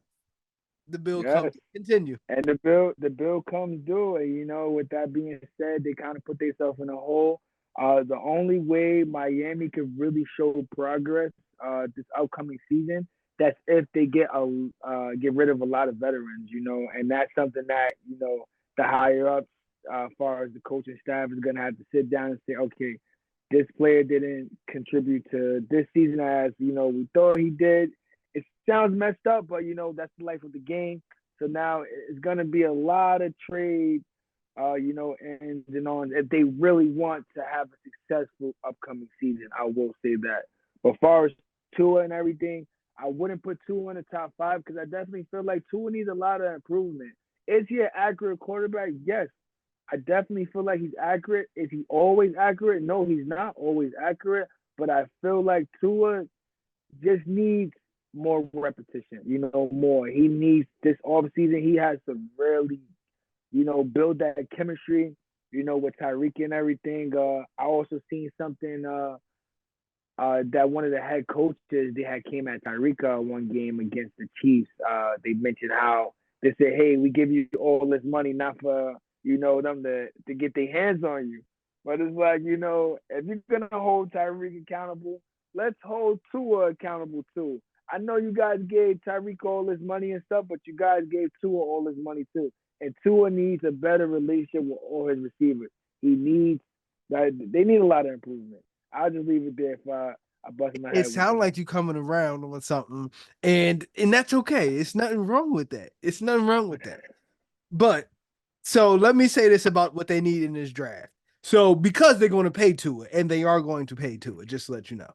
The bill yes. comes. Continue. And the bill comes due. And with that being said, they kind of put themselves in a hole. The only way Miami could really show progress this upcoming season, that's if they get rid of a lot of veterans, and that's something that the higher ups, as far as the coaching staff, is gonna have to sit down and say, okay, this player didn't contribute to this season as we thought he did. It sounds messed up, but that's the life of the game. So now it's going to be a lot of trades, and on if they really want to have a successful upcoming season. I will say that. But as far as Tua and everything, I wouldn't put Tua in the top five because I definitely feel like Tua needs a lot of improvement. Is he an accurate quarterback? Yes. I definitely feel like he's accurate. Is he always accurate? No, he's not always accurate. But I feel like Tua just needs more repetition, more. He needs this off season. He has to really, build that chemistry, with Tyreek and everything. I also seen something that one of the head coaches they had came at Tyreek one game against the Chiefs. They mentioned how They say, hey, we give you all this money not for them to get their hands on you. But it's like, if you're gonna hold Tyreek accountable, let's hold Tua accountable too. I know you guys gave Tyreek all this money and stuff, but you guys gave Tua all this money too. And Tua needs a better relationship with all his receivers. He needs that. They need a lot of improvement. I'll just leave it there if I bust my It head with sounds that. like you coming around on something, and that's okay. It's nothing wrong with that. It's nothing wrong with that. But so let me say this about what they need in this draft. So because they're going to pay to it, and they are going to pay to it, just to let you know.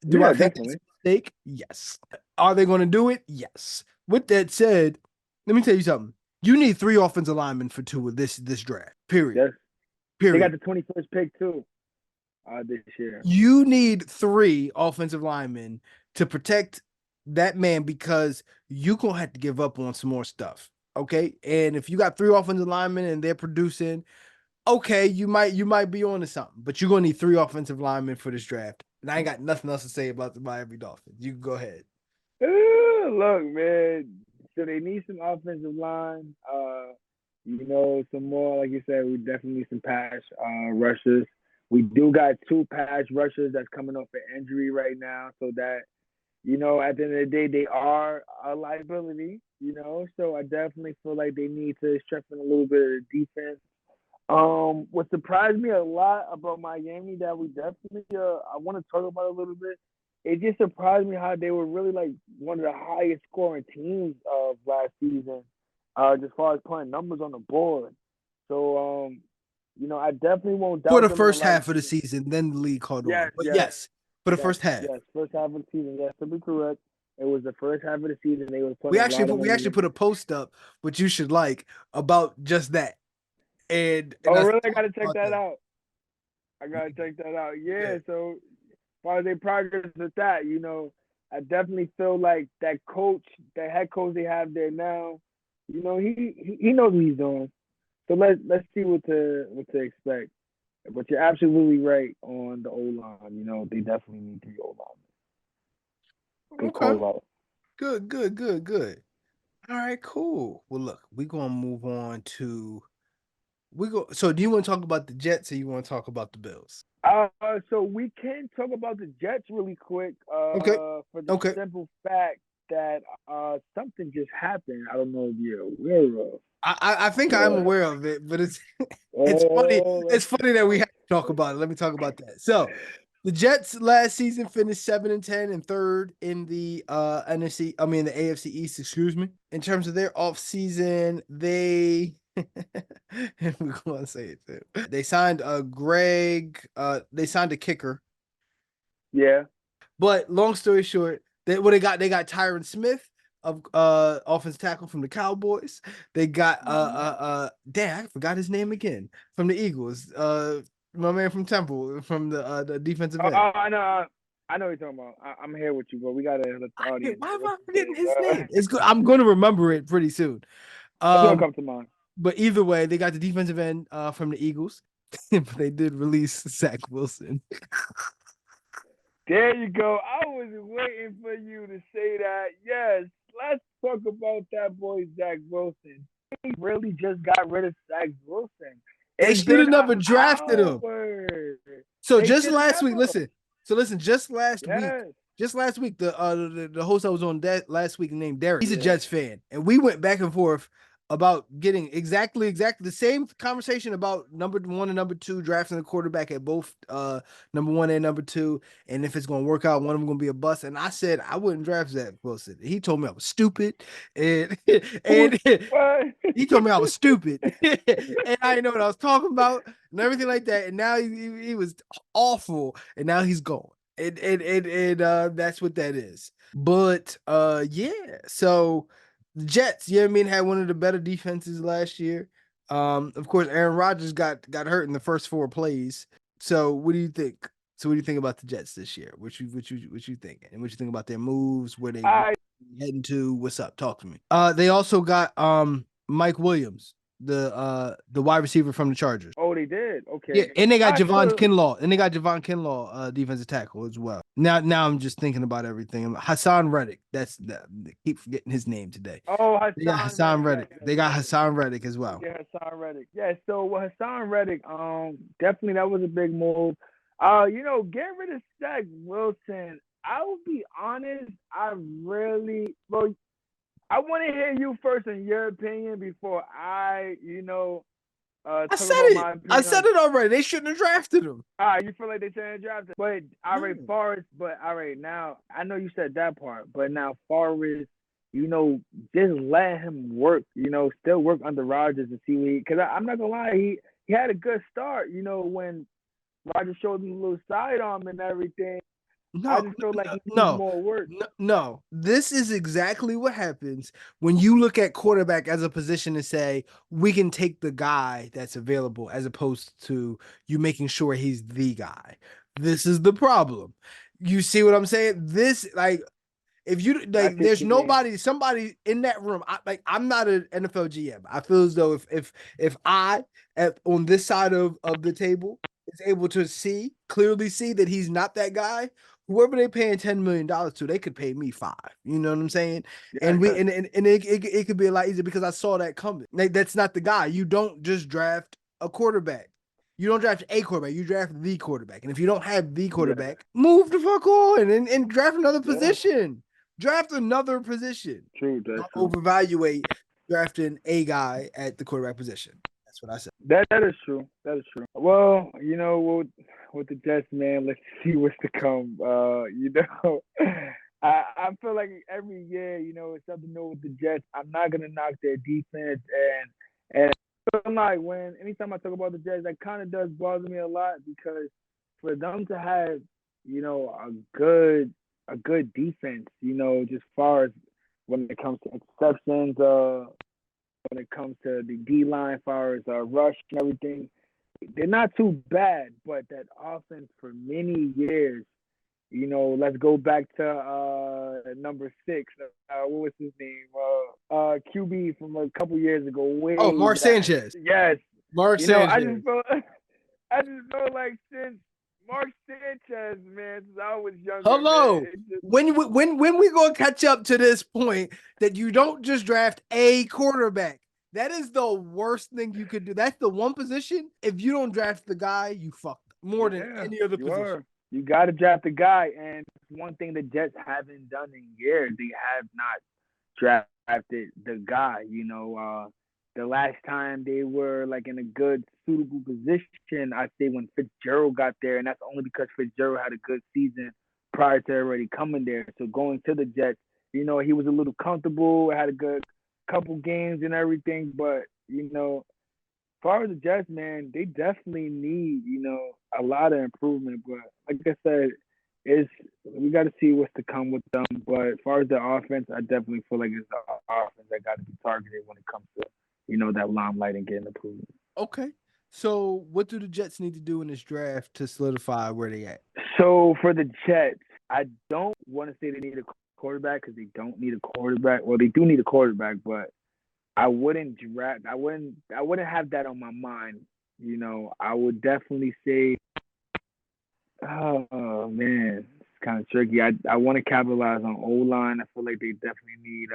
Do I Yeah, think that's definitely. a mistake? Yes. Are they going to do it? Yes. With that said, let me tell you something. You need 3 offensive linemen for two of this draft. Period. Yes. They got Period. the 21st pick too this year. You need 3 offensive linemen to protect that man because you're gonna have to give up on some more stuff. Okay. And if you got 3 offensive linemen and they're producing, okay, you might be on to something, but you're gonna need 3 offensive linemen for this draft. And I ain't got nothing else to say about the Miami Dolphins. You can go ahead. Look, man. So they need some offensive line. Some more. Like you said, we definitely need some pass rushers. We do got 2 pass rushers that's coming off an injury right now, so that at the end of the day, they are a liability. So I definitely feel like they need to strengthen a little bit of the defense. What surprised me a lot about Miami that we definitely I want to talk about a little bit. It just surprised me how they were really like one of the highest scoring teams of last season, as far as putting numbers on the board. So I definitely won't For doubt the them in the first light half of of the season. season, then the league caught on. Yes, But yes, yes, for the yes, first half. yes. First half of the season, yes, to be correct. It was the first half of the season. They were We putting a actually lot of put we numbers actually on. put a post up, which you should like, about just that. And Oh, us really? I talking gotta check about that them. out. I gotta check that out. Yeah. Yeah. So, as far as their progress with that, I definitely feel like that coach, that head coach they have there now, he knows what he's doing. So let's see what to expect. But you're absolutely right on the O line. They definitely need 3 O line. Good Okay. call out. Good, good, good, good. All right, cool. Well, look, we're gonna move on to we go. So, do you want to talk about the Jets or you want to talk about the Bills? So we can talk about the Jets really quick. Okay. For the Okay. simple fact that something just happened. I don't know if you're aware of. I think I'm But aware of it, but it's it's funny. oh, It's let's funny that we go. have to talk about it. Let me talk about that. So, the Jets last season finished 7-10 and third in the NFC. I mean the AFC East. Excuse me. In terms of their off season, they we're gonna say it too. They signed a Greg. They signed a kicker. Yeah. But long story short, they got Tyron Smith of offensive tackle from the Cowboys. They got Mm-hmm. damn, I forgot his name again, from the Eagles. My man from Temple, from the defensive Oh, end. I know. I know what you're talking about. I'm here with you, but we gotta let the audience Why know am what's I his forgetting name. his name? It's good. I'm going to remember it pretty soon. It's gonna Um, come to mind. but either way, they got the defensive end from the Eagles, but they did release Zach Wilson. There you go. I was waiting for you to say that. Yes, let's talk about that boy Zach Wilson. He really just got rid of Zach Wilson. They It's should been have an never drafted him. hour. So They just should have last week, never. listen. So listen, Yes. just last week, the host I was on that last week named Derek. He's a Yeah. Jets fan, and we went back and forth about getting exactly the same conversation about number 1 and number 2 drafting the quarterback at both number 1 and number 2, and if it's gonna work out, one of them gonna be a bust. And I said I wouldn't draft Zach Wilson. He told me I was stupid, and Who's and what? he told me I was stupid, and I didn't know what I was talking about, and everything like that. And now he was awful, and now he's gone. And that's what that is. But yeah. So the Jets, you know what I mean, had one of the better defenses last year. Of course, Aaron Rodgers got hurt in the first 4 plays. So what do you think? So what do you think about the Jets this year? What you thinking? And what you think about their moves? Where they I heading to? What's up? Talk to me. They also got Mike Williams. the wide receiver from the Chargers. Oh, they did. Yeah, Okay. and they got All right. Javon So Kinlaw, defensive tackle as well. Now I'm just thinking about everything. Hassan Reddick. I keep forgetting his name today. oh, They got Hassan Hassan Reddick. Yes, Reddick. yes, They got yes. Hassan Reddick as well. Yeah, Hassan Reddick. Yeah. So with Hassan Reddick, definitely that was a big move. Getting rid of Zach Wilson. I will be honest. I want to hear you first in your opinion before I talk said about it. my I opinion said on. it already. They shouldn't have drafted him. You feel like they shouldn't draft it, but all right, No. Forrest. But all right, now I know you said that part, but now Forrest, you know, just let him work. Still work under Rodgers and see what he. Because I'm not gonna lie, he had a good start. When Rodgers showed him a little sidearm and everything, I No, just feel like he needs no, more work. no. This is exactly what happens when you look at quarterback as a position and say, we can take the guy that's available as opposed to you making sure he's the guy. This is the problem. You see what I'm saying? This, like, if you I like, see what there's you mean. somebody in that room. I'm not an NFL GM. I feel as though if I on this side of the table is able to clearly see that he's not that guy, whoever they're paying $10 million to, they could pay me five. You know what I'm saying? And we Yeah, and it could be a lot easier because I saw that coming. Like, that's not the guy. You don't just draft a quarterback. You don't draft a quarterback, you draft the quarterback. And if you don't have the yeah, quarterback, move the fuck on and draft another yeah. position. Draft another position. True, that's Don't true. overvaluate drafting a guy at the quarterback position. That's what I said. That is true. That is true. Well, with the Jets, man, let's see what's to come. I feel like every year, it's something new with the Jets. I'm not gonna knock their defense, and I'm like anytime I talk about the Jets, that kind of does bother me a lot because for them to have, a good defense, just far as when it comes to interceptions, when it comes to the D line, as far as rush and everything, they're not too bad. But that offense for many years, let's go back to number 6. What was his name? QB from a couple years ago, Oh, way Mark back. Sanchez. Yes, Mark I Sanchez. just felt, I just felt like since Mark Sanchez, man, since I was younger, man, Hello. it just When we gonna catch up to this point that you don't just draft a quarterback? That is the worst thing you could do. That's the one position. If you don't draft the guy, you fucked more than yeah, any other you position. are. You got to draft a guy, and one thing the Jets haven't done in years, they have not drafted the guy. The last time they were like in a good suitable position, I say when Fitzgerald got there, and that's only because Fitzgerald had a good season prior to already coming there. So going to the Jets, he was a little comfortable, had a good couple games and everything, but far as the Jets, man, they definitely need, a lot of improvement. But like I said, we got to see what's to come with them. But as far as the offense, I definitely feel like it's the offense that got to be targeted when it comes to, that limelight and getting improvement. Okay. So what do the Jets need to do in this draft to solidify where they at? So for the Jets, I don't want to say they need a quarterback because they don't need a quarterback. Well, they do need a quarterback, but I wouldn't draft. I wouldn't have that on my mind. I would definitely say, oh man, it's kind of tricky. I want to capitalize on O line. I feel like they definitely need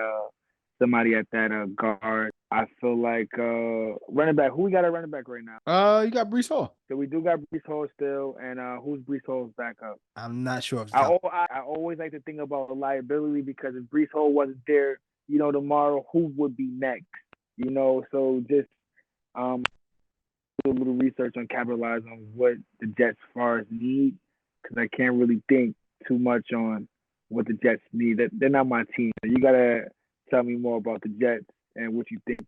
somebody at that guard. I feel like running back. Who we got at running back right now? You got Brees Hall. So we do got Brees Hall still, and who's Brees Hall's backup? I'm not sure if the I, top. I always like to think about liability because if Brees Hall wasn't there, tomorrow who would be next? So just do a little research on capitalize on what the Jets as far as need because I can't really think too much on what the Jets need. They're not my team. You gotta tell me more about the Jets and what you think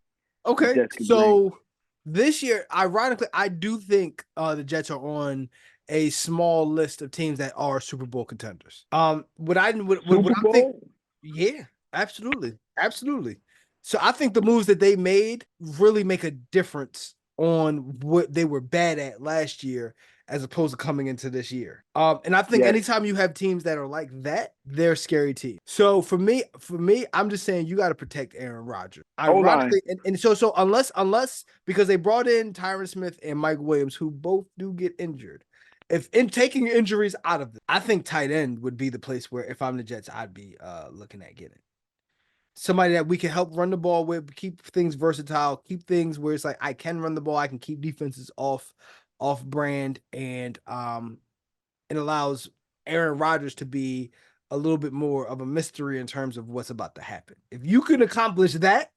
the Okay. Jets could bring. So this year, ironically, I do think the Jets are on a small list of teams that are Super Bowl contenders. What Super I think, Bowl? yeah, absolutely, absolutely. So I think the moves that they made really make a difference on what they were bad at last year as opposed to coming into this year. And I think Yes. anytime you have teams that are like that, they're scary teams. So for me, I'm just saying you got to protect Aaron Rodgers. O-line. Ironically, and so unless because they brought in Tyron Smith and Mike Williams, who both do get injured. If in taking injuries out of it, I think tight end would be the place where if I'm the Jets, I'd be looking at getting somebody that we can help run the ball with, keep things versatile, keep things where it's like I can run the ball, I can keep defenses off brand, and it allows Aaron Rodgers to be a little bit more of a mystery in terms of what's about to happen. If you can accomplish that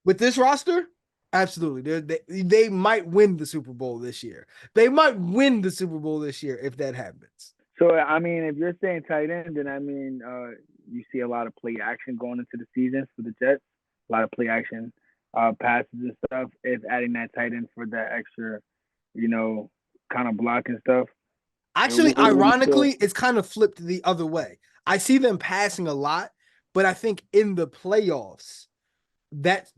with this roster, absolutely. They might win the Super Bowl this year. They might win the Super Bowl this year if that happens. So, I mean, if you're saying tight end, then I mean, you see a lot of play action going into the season for the Jets. A lot of play action passes and stuff. If adding that tight end for that extra, kind of block and stuff. Actually, ironically, it's kind of flipped the other way. I see them passing a lot, but I think in the playoffs, that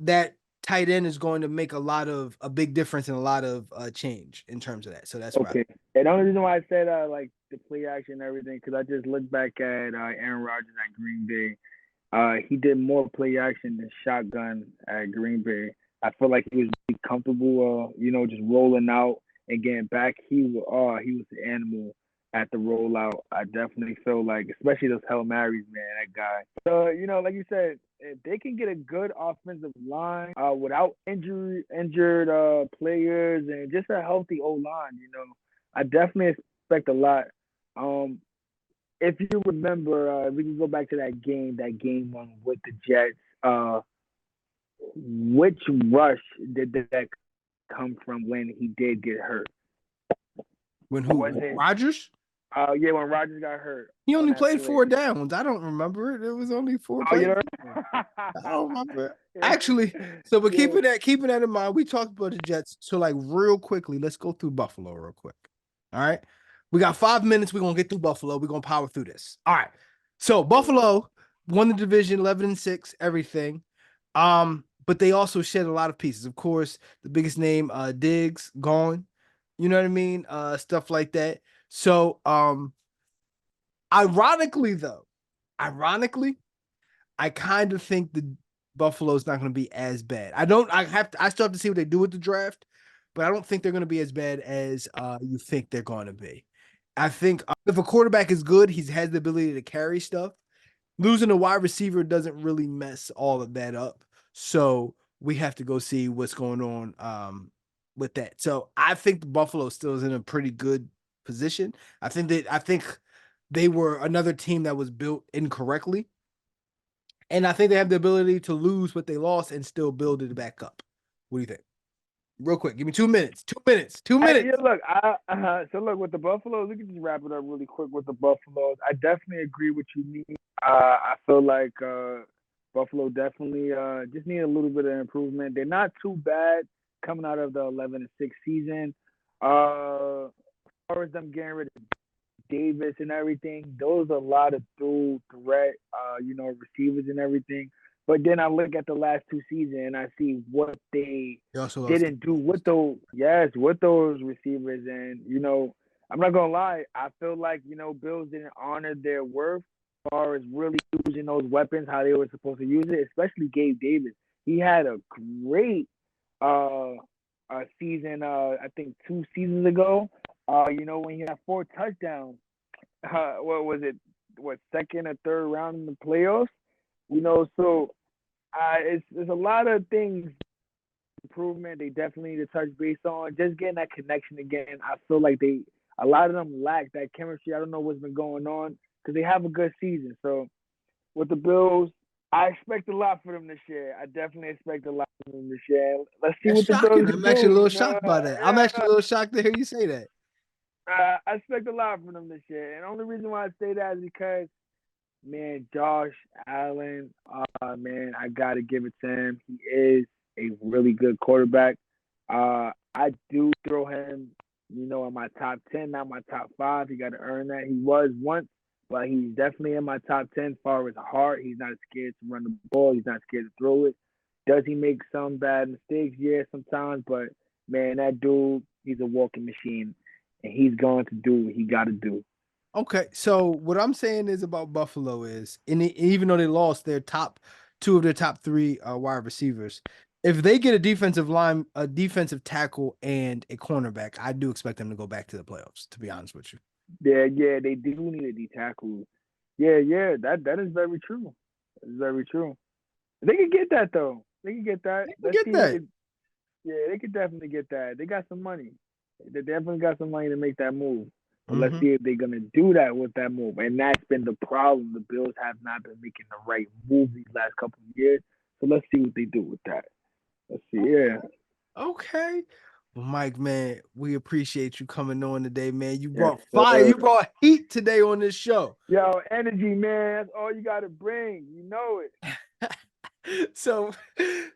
tight end is going to make a big difference and a lot of change in terms of that. So that's okay. And the only reason why I said like the play action and everything, because I just looked back at Aaron Rodgers at Green Bay. He did more play action than shotgun at Green Bay. I feel like he was really comfortable, just rolling out and getting back. He was the animal at the rollout. I definitely feel like, especially those Hail Marys, man, that guy. So, like you said, if they can get a good offensive line without injured players and just a healthy O line, I definitely expect a lot. If you remember, we can go back to that game one with the Jets. Which rush did that come from when he did get hurt? When who? Rodgers? Yeah, when Rodgers got hurt. He only played 4 downs. I don't remember it. It was only 4 plays. I don't remember. Actually, so but keeping that in mind, we talked about the Jets. So like real quickly, let's go through Buffalo real quick. All right. We got 5 minutes. We're gonna get through Buffalo. We're gonna power through this. All right. So Buffalo won the division 11-6, everything. But they also shed a lot of pieces. Of course, the biggest name, Diggs, gone. You know what I mean? Stuff like that. So ironically, I kind of think the Buffalo's not going to be as bad. I still have to see what they do with the draft, but I don't think they're going to be as bad as you think they're going to be. I think if a quarterback is good, he has the ability to carry stuff. Losing a wide receiver doesn't really mess all of that up. So we have to go see what's going on with that. So I think the Buffalo still is in a pretty good position. I think they were another team that was built incorrectly. And I think they have the ability to lose what they lost and still build it back up. What do you think? Real quick, give me 2 minutes. 2 minutes. 2 minutes. Yeah, look, so look with the Buffaloes, we can just wrap it up really quick with the Buffaloes. I definitely agree with you, mean. I feel like Buffalo definitely just need a little bit of improvement. They're not too bad coming out of the 11-6 season. As far as them getting rid of Davis and everything, those are a lot of dual threat, receivers and everything. But then I look at the last 2 seasons and I see what they didn't do with those receivers. And, I'm not going to lie, I feel like, Bills didn't honor their worth as far as really using those weapons, how they were supposed to use it, especially Gabe Davis. He had a great season, I think 2 seasons ago. When he had 4 touchdowns, what was it? Second or third round in the playoffs? So it's a lot of things improvement. They definitely need to touch base on just getting that connection again. I feel like a lot of them lack that chemistry. I don't know what's been going on because they have a good season. So with the Bills, I expect a lot for them this year. I definitely expect a lot from them this year. Let's see what the Bills do. I'm actually a little shocked by that. I'm actually a little shocked to hear you say that. I expect a lot from them this year. And the only reason why I say that is because, man, Josh Allen, man, I got to give it to him. He is a really good quarterback. I do throw him, in my top 10, not my top 5. He got to earn that. He was once, but he's definitely in my top 10 as far as heart. He's not scared to run the ball. He's not scared to throw it. Does he make some bad mistakes? Yeah, sometimes. But, man, that dude, he's a walking machine. and he's going to do what he got to do. Okay, so what I'm saying is about Buffalo is, even though they lost their two of their top three wide receivers, if they get a defensive tackle, and a cornerback, I do expect them to go back to the playoffs. To be honest with you, Yeah, they do need a D tackle. Yeah, that is very true. It's very true. They could get that though. They could get that. they can Let's get see what that. they. Yeah, they could definitely get that. They got some money. They definitely got some money to make that move. But let's Hmm. see if they're gonna do that with that move. And that's been the problem. The Bills have not been making the right move these last couple of years. So let's see what they do with that. Let's see. Yeah. Okay. Okay. Well, Mike, man, we appreciate you coming on today, man. You Yes, brought fire. sir. You brought heat today on this show. Yo, energy, man. That's all you gotta bring. You know it. so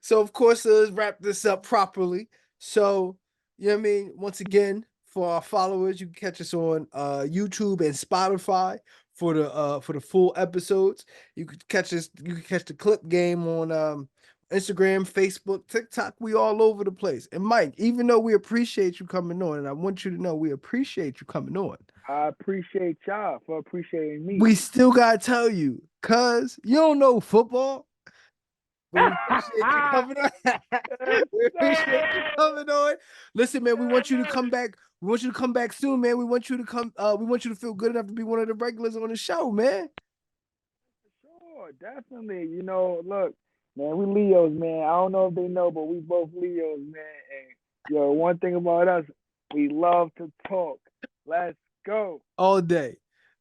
so of course, let's wrap this up properly. So, you know what I mean, once again, for our followers, you can catch us on YouTube and Spotify for the full episodes. You can catch the clip game on Instagram, Facebook, TikTok. We all over the place. And Mike, even though we appreciate you coming on, and I want you to know we appreciate you coming on, I appreciate y'all for appreciating me. we still gotta tell you, cuz you don't know football. But we appreciate you coming on. Yes, We appreciate you sir. coming on. Listen, man, we want you to Yes. come back. We want you to come back soon, man. We want you to come. We want you to feel good enough to be one of the regulars on the show, man. Sure, definitely. You know, look, man, we Leos, man. I don't know if they know, but we both Leos, man. And yo, one thing about us, we love to talk. Let's go. All day.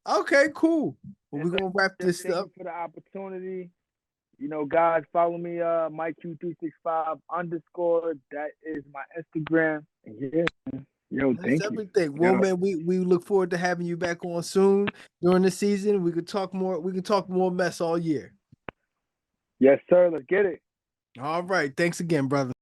Okay, cool. Well, we're And gonna wrap look, this thank up. you for the opportunity. You know, guys, follow me, MikeQ365 underscore. That is my Instagram. And yeah, man. Yo, That's thank you. everything. Well, Yo, man, we look forward to having you back on soon during the season. We could talk more. We can talk more mess all year. yes, sir. Let's get it. All right. Thanks again, brother.